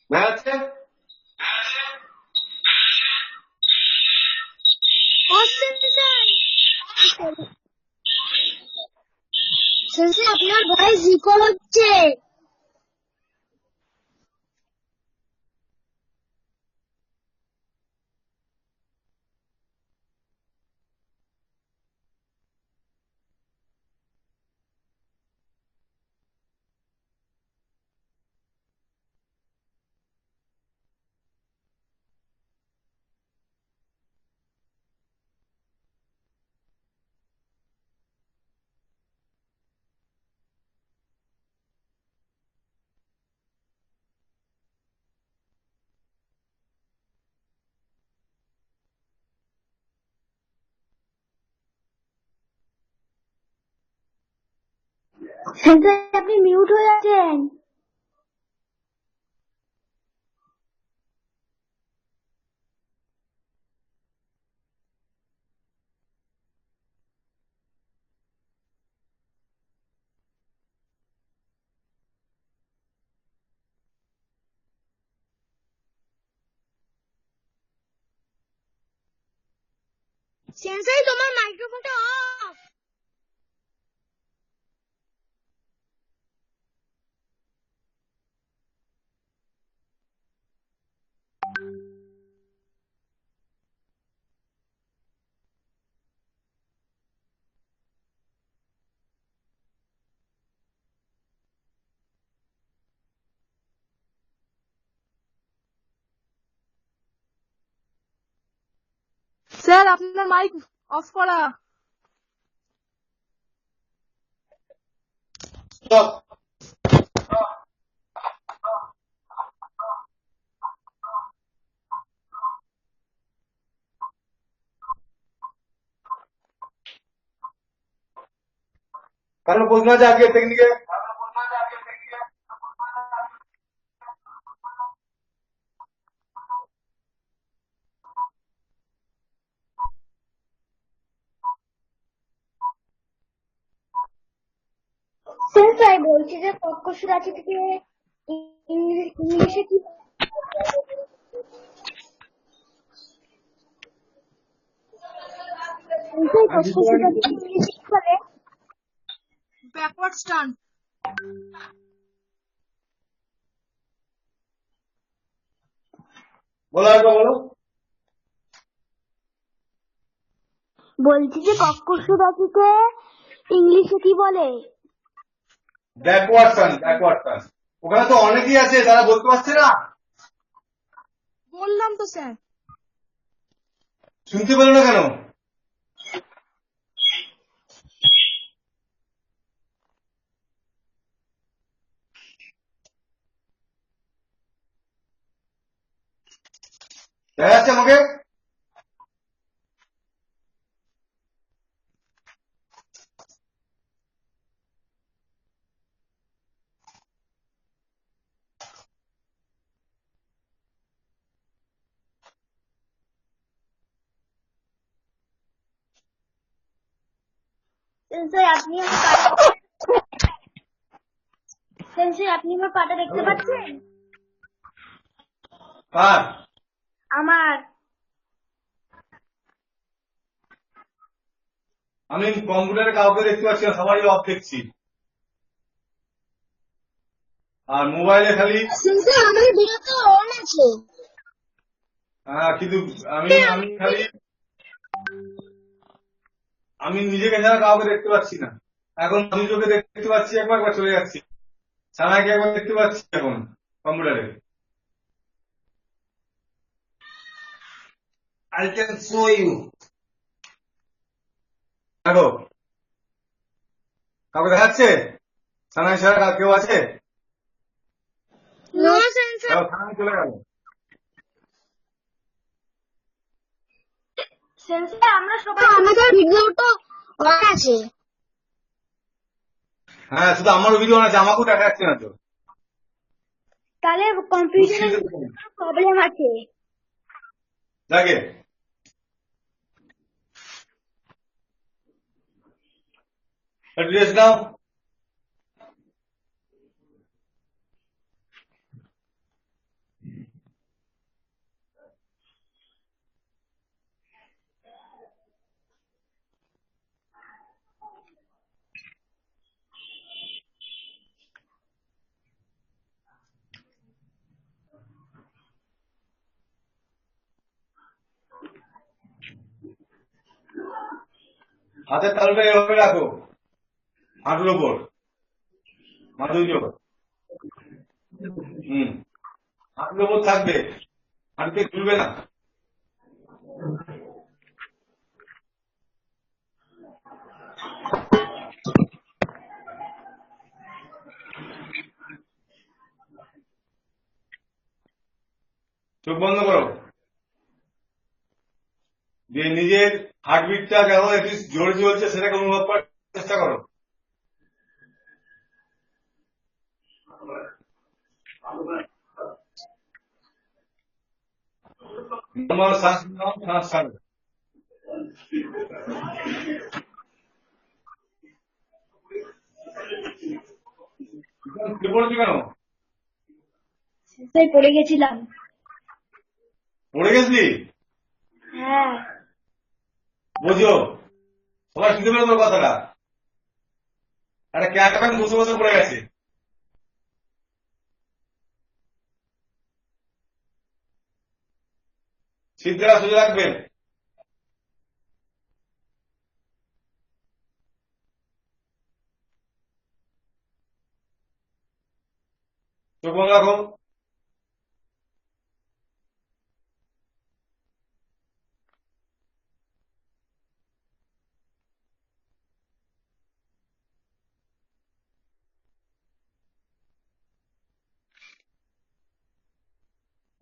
দেখা যাচ্ছে? ও সেন্সাই, সেন্সাই আপনার ভয়েস রিকল হচ্ছে। সেন্সাই আপনি মিউট হয়ে আছেন। সেন্সাই তোমার মাইক্রোফোনটা অফ। স্যার আপনার মাইক অফ করা। স্টপ। কারণ প্রশ্ন আছে আজকের টেকনিকে। সেন্সাই বলছি যে কর্কশ রাশি থেকে ইংলিশে কি সেন্সাই কর্কশ রাশি থেকে ইংলিশে কি বলে? Backward stunt. বলো একবার বলো। বলছি যে কর্কশ রাশিকে ইংলিশে কি বলে? Backward turn, backward turn. ওখানে তো অনেকেই আছে যারা বলতে পারছে না। বললাম তো স্যার। শুনতে পেলো না কেন? দেখা যাচ্ছে আমাকে? সেন্সাই আপনি আমার পাটা দেখতে পাচ্ছেন? কার? আমার। আমি কম্পিউটারে কাউকে দেখতে পাচ্ছি না, সবাই অফ দেখছি। আর মোবাইলে খালি সেন্সাই আমাদের ভিডিওতে অন আছে। কিন্তু আমি আমি খালি আমি নিজেকে ছাড়া কাউকে দেখতে পাচ্ছি না। এখন আমি চোখে দেখতে পাচ্ছি একবার, একবার চলে যাচ্ছি। সানাইকে একবার দেখতে পাচ্ছি এখন কম্পিউটারে। I can show you. দেখো, কাউকে দেখাচ্ছে? সানাই ছাড়া কেউ আছে? No sensei. সানাই চলে গেল। সেন্সাই আমরা সবাই আমাদের ভিডিওটা অন আছে। হ্যাঁ, শুধু আমারও ভিডিও আছে, আমাকেও দেখা যাচ্ছে না তো। তাহলে কম্পিউটারে প্রবলেম আছে। দেখে ড্রেস দাও। হাতের তালুটা এভাবে রাখো হাঁটুর ওপর, হাঁটুর ওপর। হাঁটুর ওপর থাকবে, হাঁটুতে খুলবে না। চোখ বন্ধ করো, দিয়ে নিজের হার্টবিটটা কেমন একটু জোরে চলছে সেটাকে অনুভব করার চেষ্টা করো। নর্মাল শ্বাস নাও, শ্বাস ছাড়ো। পড়েছো কেন? সেন্সাই পড়ে গেছিলাম। পড়ে গেছিলি? হ্যাঁ। বোঝো, সবাই শুনতে পেলো তোর কথাটা? একটা ক্যাটাম্যান বসে বসে পড়ে গেছে। সিদ্ধারা সোজা রাখবেন। চোখ বন্ধ রাখো।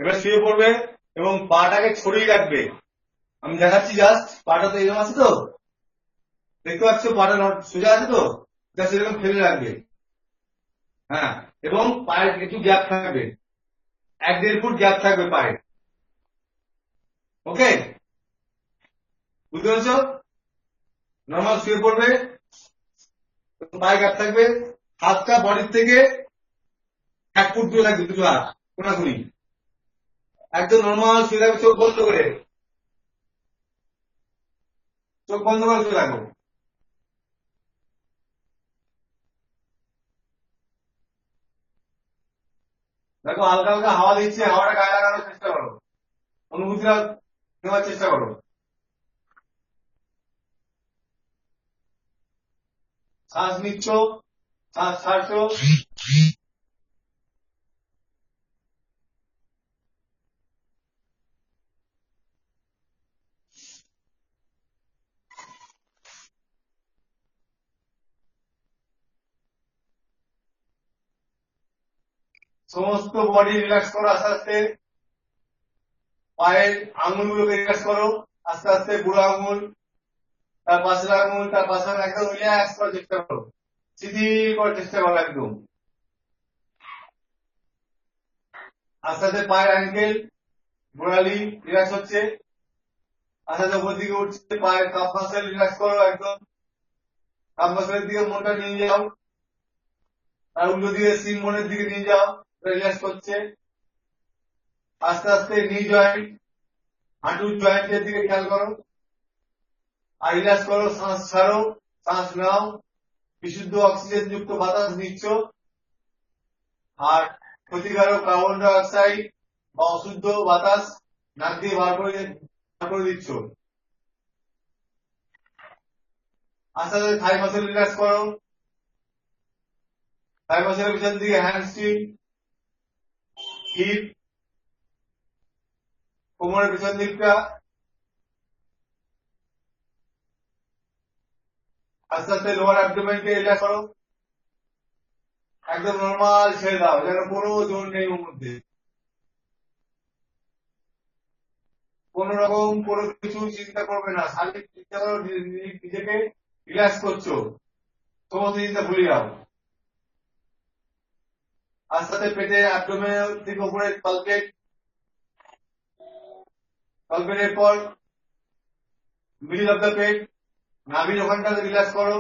এবার শুয়ে পড়বে এবং পাটাকে ছড়িয়ে রাখবে। আমি দেখাচ্ছি জাস্ট, পাটা তো এরকম আছে তো, দেখতে পাচ্ছ পাটা সোজা আছে তো, জাস্ট এরকম ফেলে রাখবে। হ্যাঁ, এবং পায়ের একটু গ্যাপ থাকবে, 1-1.5 ফুট গ্যাপ থাকবে পায়ে। ওকে, বুঝতে পেরেছো? নর্মাল শুয়ে পড়বে, পায়ে গ্যাপ থাকবে, হাতটা বডির থেকে 1 ফুট দূরে থাকবে, দুটো হাত কোনাকুনি, একদম নর্মাল শুয়ে থাকবে, চোখ বন্ধ করে, চোখ বন্ধ করে শুয়ে থাকো। দেখো হালকা হালকা হাওয়া দিচ্ছে, হাওয়াটা গায়ে লাগানোর চেষ্টা করো, অনুভূতিটা নেওয়ার চেষ্টা করো। শ্বাস নিচ্ছ, শ্বাস ছাড়ছো, সমস্ত বডি রিল্যাক্স করো আস্তে আস্তে। পায়ের আঙুলগুলোকে রিল্যাক্স করো আস্তে আস্তে, বুড়ো আঙুল, তার পাশের আঙুল, তার পাশের একদম রিল্যাক্স করার চেষ্টা করো, শিথিল করার চেষ্টা করো একদম। আস্তে আস্তে পায়ের অ্যাঙ্কেল, গোড়ালি রিল্যাক্স হচ্ছে, আস্তে আস্তে উপর দিকে উঠছে, পায়ের কাপ মাসেল রিল্যাক্স করো একদম, কাপ মাসেলের দিকে মনটা নিয়ে যাও, আর উল্টো দিকে সিম মনের দিকে নিয়ে যাও, রিল্যাক্স করছে। আস্তে আস্তে নি জয়েন্ট, হাঁটুর জয়েন্টের দিকে খেয়াল করো, আর রিল্যাক্স করো, শ্বাস ছাড়ো, শ্বাস নাও, বিশুদ্ধ অক্সিজেন যুক্ত বাতাস নিচ্ছ, আর ক্ষতিকারক কার্বন ডাই অক্সাইড বা অশুদ্ধ বাতাস নাক দিয়ে বার করে দিচ্ছ। আস্তে আস্তে থাই মাসেল রিল্যাক্স করো, থাই মাসেলের পিছন দিকে হ্যামস্ট্রিং, হিপ, কোমরের পিছন দিকটা। আস্তে আস্তে লোয়ার অ্যাবডোমেনকে রিল্যাক্স করো, একদম নর্মাল ছেড়ে দাও, যেন কোনো জোর নেই ওর মধ্যে, কোন রকম কোনো কিছু চিন্তা করবে না, খালি চিন্তা করো নিজেকে রিল্যাক্স করছো, সমস্ত চিন্তা ভুলে যাও। আস্তে আস্তে পেটে অ্যাবডোমেন থেকে উপরে পালপেট, পালপেটের পর মিডল অফ দ্য পেট, নাভির ওখানটাতে রিল্যাক্স করো,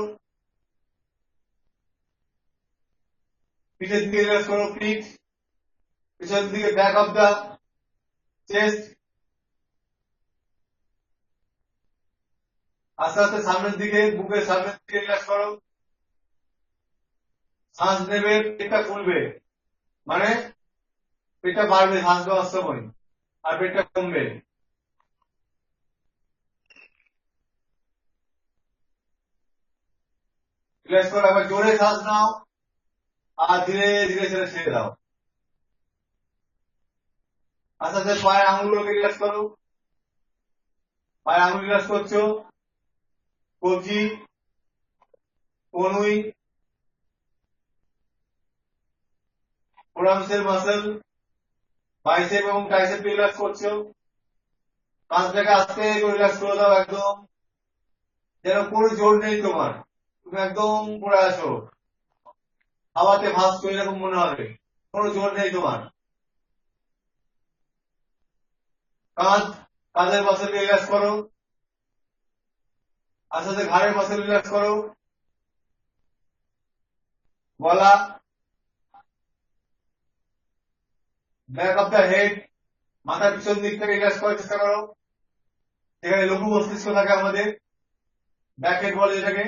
পিঠের দিকে রিল্যাক্স করো, পিঠ, পিছনের দিকে ব্যাক অফ দ্য চেস্ট, আস্তে আস্তে সামনের দিকে, বুকের সামনের দিকে রিল্যাক্স করো। শ্বাস নেবে, পেটটা খুলবে, মানে পেটটা বাড়বে শ্বাস দেওয়ার সময়, আর পেটটা কমবে। রিল্যাক্স করো, আবার জোরে শ্বাস নাও, আর ধীরে ধীরে সেটা ছেড়ে দাও। আস্তে আস্তে পায়ের আঙুলগুলোকে রিল্যাক্স করো, পায়ের আঙুল রিল্যাক্স করছো, কবজি, কনুই, ফোরামসের মাসেল, বাইসেপ এবং ট্রাইসেপ রিল্যাক্স করছো। কাঁধটাকে আস্তে করে রিল্যাক্স করে দাও একদম, যেন কোনো জোর নেই তোমার, তুমি একদম পড়ে আছো, হাওয়াতে ভাসছো এরকম মনে হবে, কোনো জোর নেই তোমার। কাঁধ, কাঁধের মাসেল রিল্যাক্স করো, আস্তে আস্তে ঘাড়ের মাসেল রিল্যাক্স করো, গলা, ব্যাক অফ দ্য হেড, মাথার পিছন দিক থেকে রিল্যাক্স করার চেষ্টা করো, এখানে লঘু মস্তিষ্ক থাকে আমাদের, ব্যাক হেড বলে এটাকে।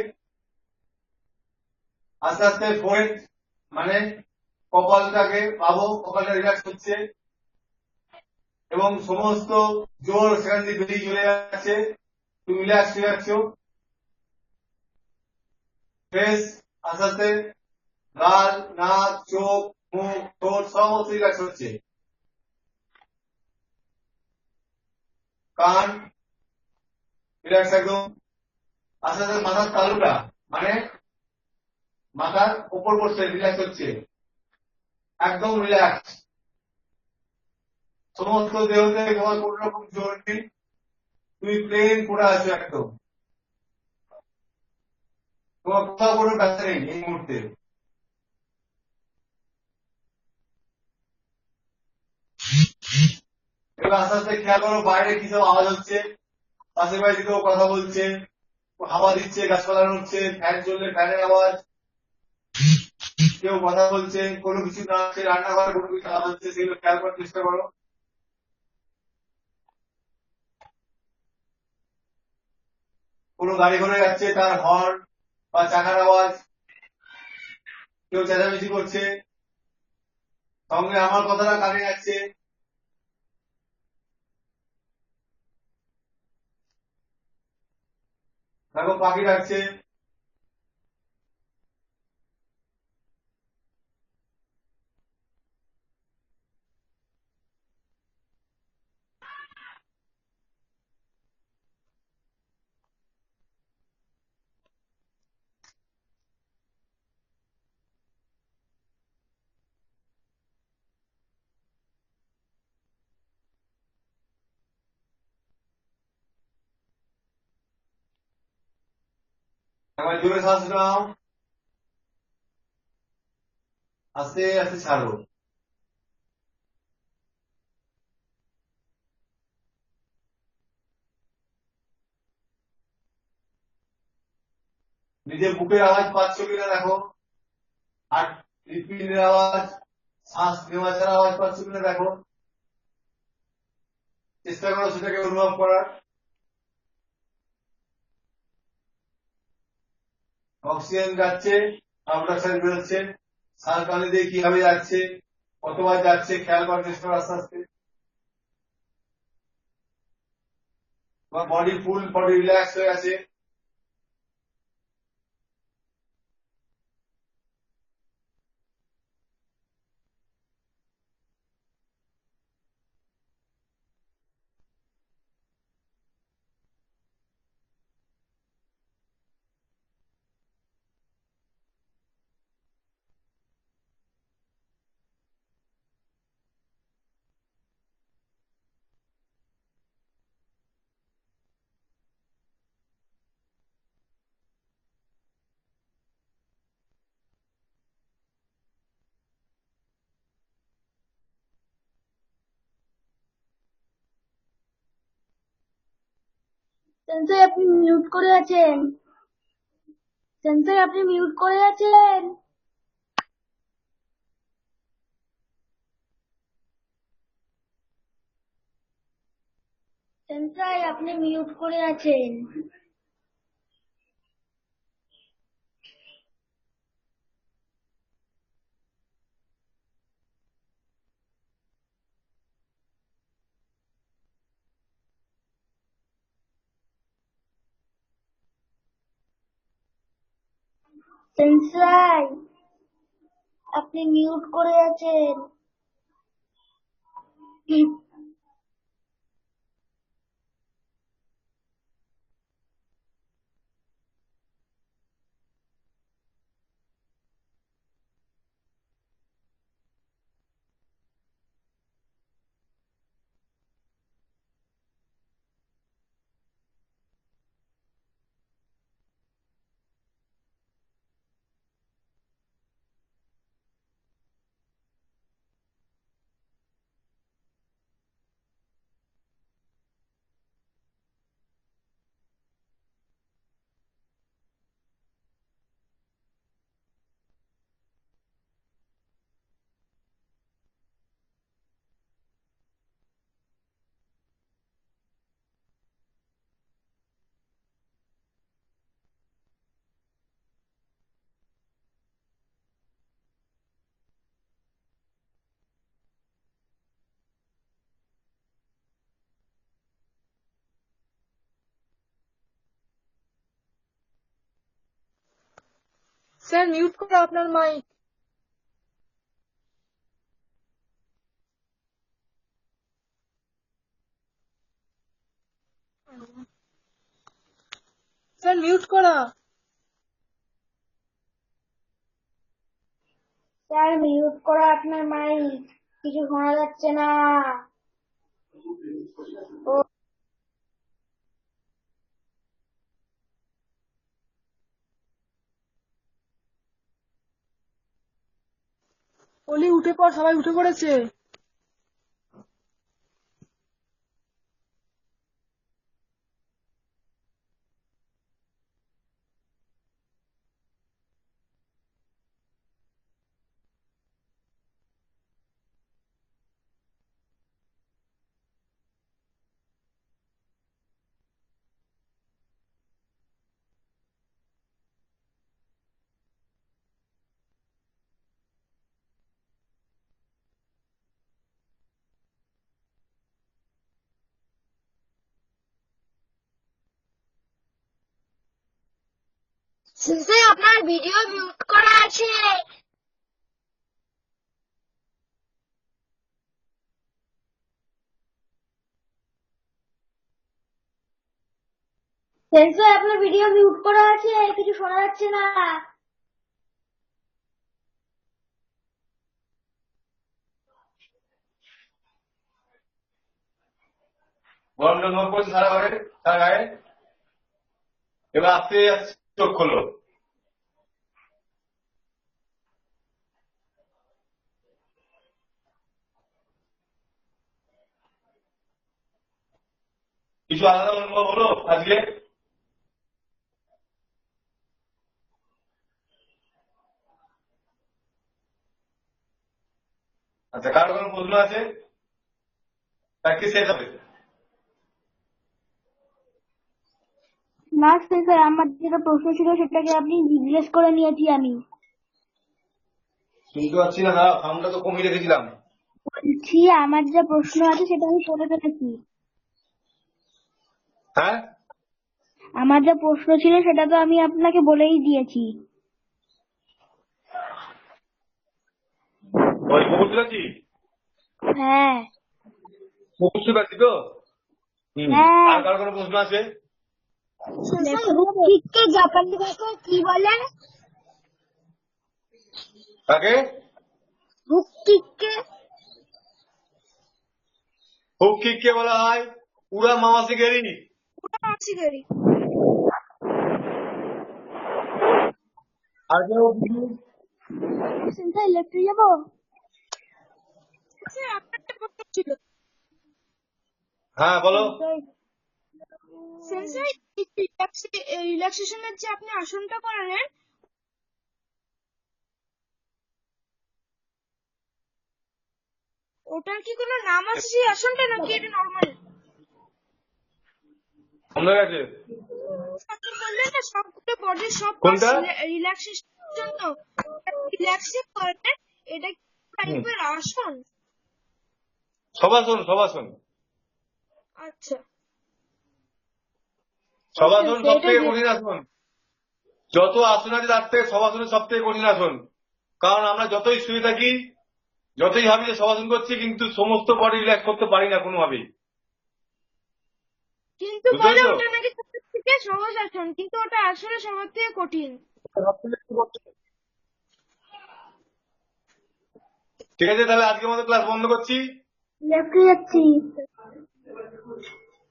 আস্তে আস্তে ফোরেড, মানে কপালটাকে পাবো, কপালটা রিল্যাক্স হচ্ছে এবং সমস্ত জোর সেখান দিয়ে বেরিয়ে চলে যাচ্ছে, তুমি রিল্যাক্স হয়ে যাচ্ছ। ফেস, আস্তে আস্তে গাল, নাক, চোখ, মুখ, ঠোঁট সমস্ত রিল্যাক্স হচ্ছে। কান রিল্যাক্স একদম। আস্তে আস্তে মাথার তালুটা, মানে মাথার উপর পড়ছে, রিল্যাক্স হচ্ছে, একদম রিল্যাক্স। সমস্ত দেহ থেকে তোমার কোন রকম জোর নেই, তুমি প্লেন পড়ে আছো একদম, তোমার কোথাও কোনো ব্যথা নেই এই মুহূর্তে। এবার আস্তে আস্তে খেয়াল করো বাইরে কি সব আওয়াজ হচ্ছে, পাশের বাড়ি কেউ কথা বলছে, হাওয়া দিচ্ছে, গাছপালা নড়ছে, ফ্যান চললে ফ্যানের আওয়াজ, কেউ কথা বলছে, কোনো কিছু না হচ্ছে, রান্নাঘরে কোনো কিছু আওয়াজ হচ্ছে, সেগুলো খেয়াল করার চেষ্টা করো। কোনো গাড়ি ঘোড়া যাচ্ছে তার হর্ন বা চাকার আওয়াজ, কেউ চেঁচামেচি করছে, সঙ্গে আমার কথাটা কানে যাচ্ছে, দেখো পাখি ডাকছে। একবার জোরে শ্বাস নাও, আস্তে আস্তে ছাড়ো। নিজের বুকের আওয়াজ পাচ্ছ কিনা দেখো, আর হৃৎপিণ্ডের আওয়াজ, শ্বাস নেওয়া ছাড়া আওয়াজ পাচ্ছ কিনা দেখো, চেষ্টা করো সেটাকে অনুভব করার। অক্সিজেন যাচ্ছে, কার্বন ডাইঅক্সাইড বেরোচ্ছে, শ্বাস কানে দিয়ে কিভাবে যাচ্ছে, কতবার যাচ্ছে খেয়াল করার চেষ্টা করো আস্তে আস্তে। তোমার বডি ফুল বডি রিল্যাক্স হয়ে আছে। সেন্সেই আপনি মিউট করে আছেন। সেন্সেই আপনি মিউট করে আছেন। সেন্সাই আপনি মিউট করে আছেন। সেন্সাই আপনি মিউট করে আছেন। স্যার মিউট করো আপনার মাইক। স্যার মিউট করা। স্যার মিউট করা আপনার মাইক, কিছু শোনা যাচ্ছে না। অলি উঠে পড়, সবাই উঠে পড়েছে। সেন্সেই আপনার ভিডিও মিউট করা আছে। সেন্সেই আপনার ভিডিও মিউট করা আছে, কিছু শোনা যাচ্ছে না। বন্ধ নোট করছে সারা ঘরে, সারা গায়ে। এবার আস্তে আস্তে চোখ খোলো। কিছু আলাদা অনুভব হলো আজকে? আচ্ছা, কার কোনো প্রশ্ন আছে? প্র্যাকটিস শেষ হবে। না স্যার, আমার যেটা প্রশ্ন ছিল সেটাকে আপনি জিজ্ঞেস করে নিয়েছি আমি। শুনতে পাচ্ছি না, দাঁড়া, সাউন্ডটা তো কমিয়ে রেখেছিলাম। বলছি আমার যা প্রশ্ন আছে সেটা আমি শুনে ফেলেছি। হ্যাঁ, আমার যা প্রশ্ন ছিল সেটা তো আমি আপনাকে বলেই দিয়েছি। ওই বুঝতে পারছি, হ্যাঁ বুঝতে পারছি তো। হ্যাঁ। আর কার কোনো প্রশ্ন আছে? রূপদিককে জাপানি ভাষায় কি বলে? কাকে? রূপদিককে হুক কিককে বলা হয় উড়া মাওয়াসি গেরি। আর কেউ? সেন্সাই লেফটে যাবো। আপনার একটা প্রশ্ন ছিল। হ্যাঁ বলো। সেন্সাই, রিল্যাক্সেশনের যে আপনি আসনটা করালেন, ওটার কি কোনো নাম আছে সেই আসনটা, নাকি এটা নর্মাল? বন্ধ হয়ে গেছে। আপনি বললেন না সবগুলো বডির সব কোনটা? রিল্যাক্সেশনের জন্য, রিল্যাক্সে করলে এটা কি টাইপের আসন? সবাসন, সবাসন। আচ্ছা, সবাসন সব থেকে কঠিন আসন। যত আসন আছে তার থেকে সবাসনের সব থেকে কঠিন আসন। কারণ আমরা যতই শুয়ে থাকি, যতই ভাবি যে সবাসন করছি, কিন্তু সমস্ত বডি রিল্যাক্স করতে পারি না কোনোভাবেই। কিন্তু বলে ওটা নাকি সবার থেকে সহজ আসন, কিন্তু ওটা আসলে সবার থেকে কঠিন। ঠিক আছে, তাহলে আজকের মতো ক্লাস বন্ধ করছি। লেফটে যাচ্ছি।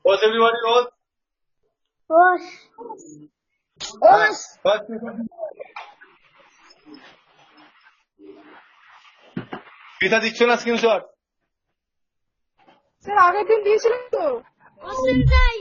ওস এভরিবডি, ওস। ওস ওস। পিতা দিচ্ছ না স্ক্রিনশট? স্যার আগের দিন দিয়েছিলেন তো। ও সেন্সাই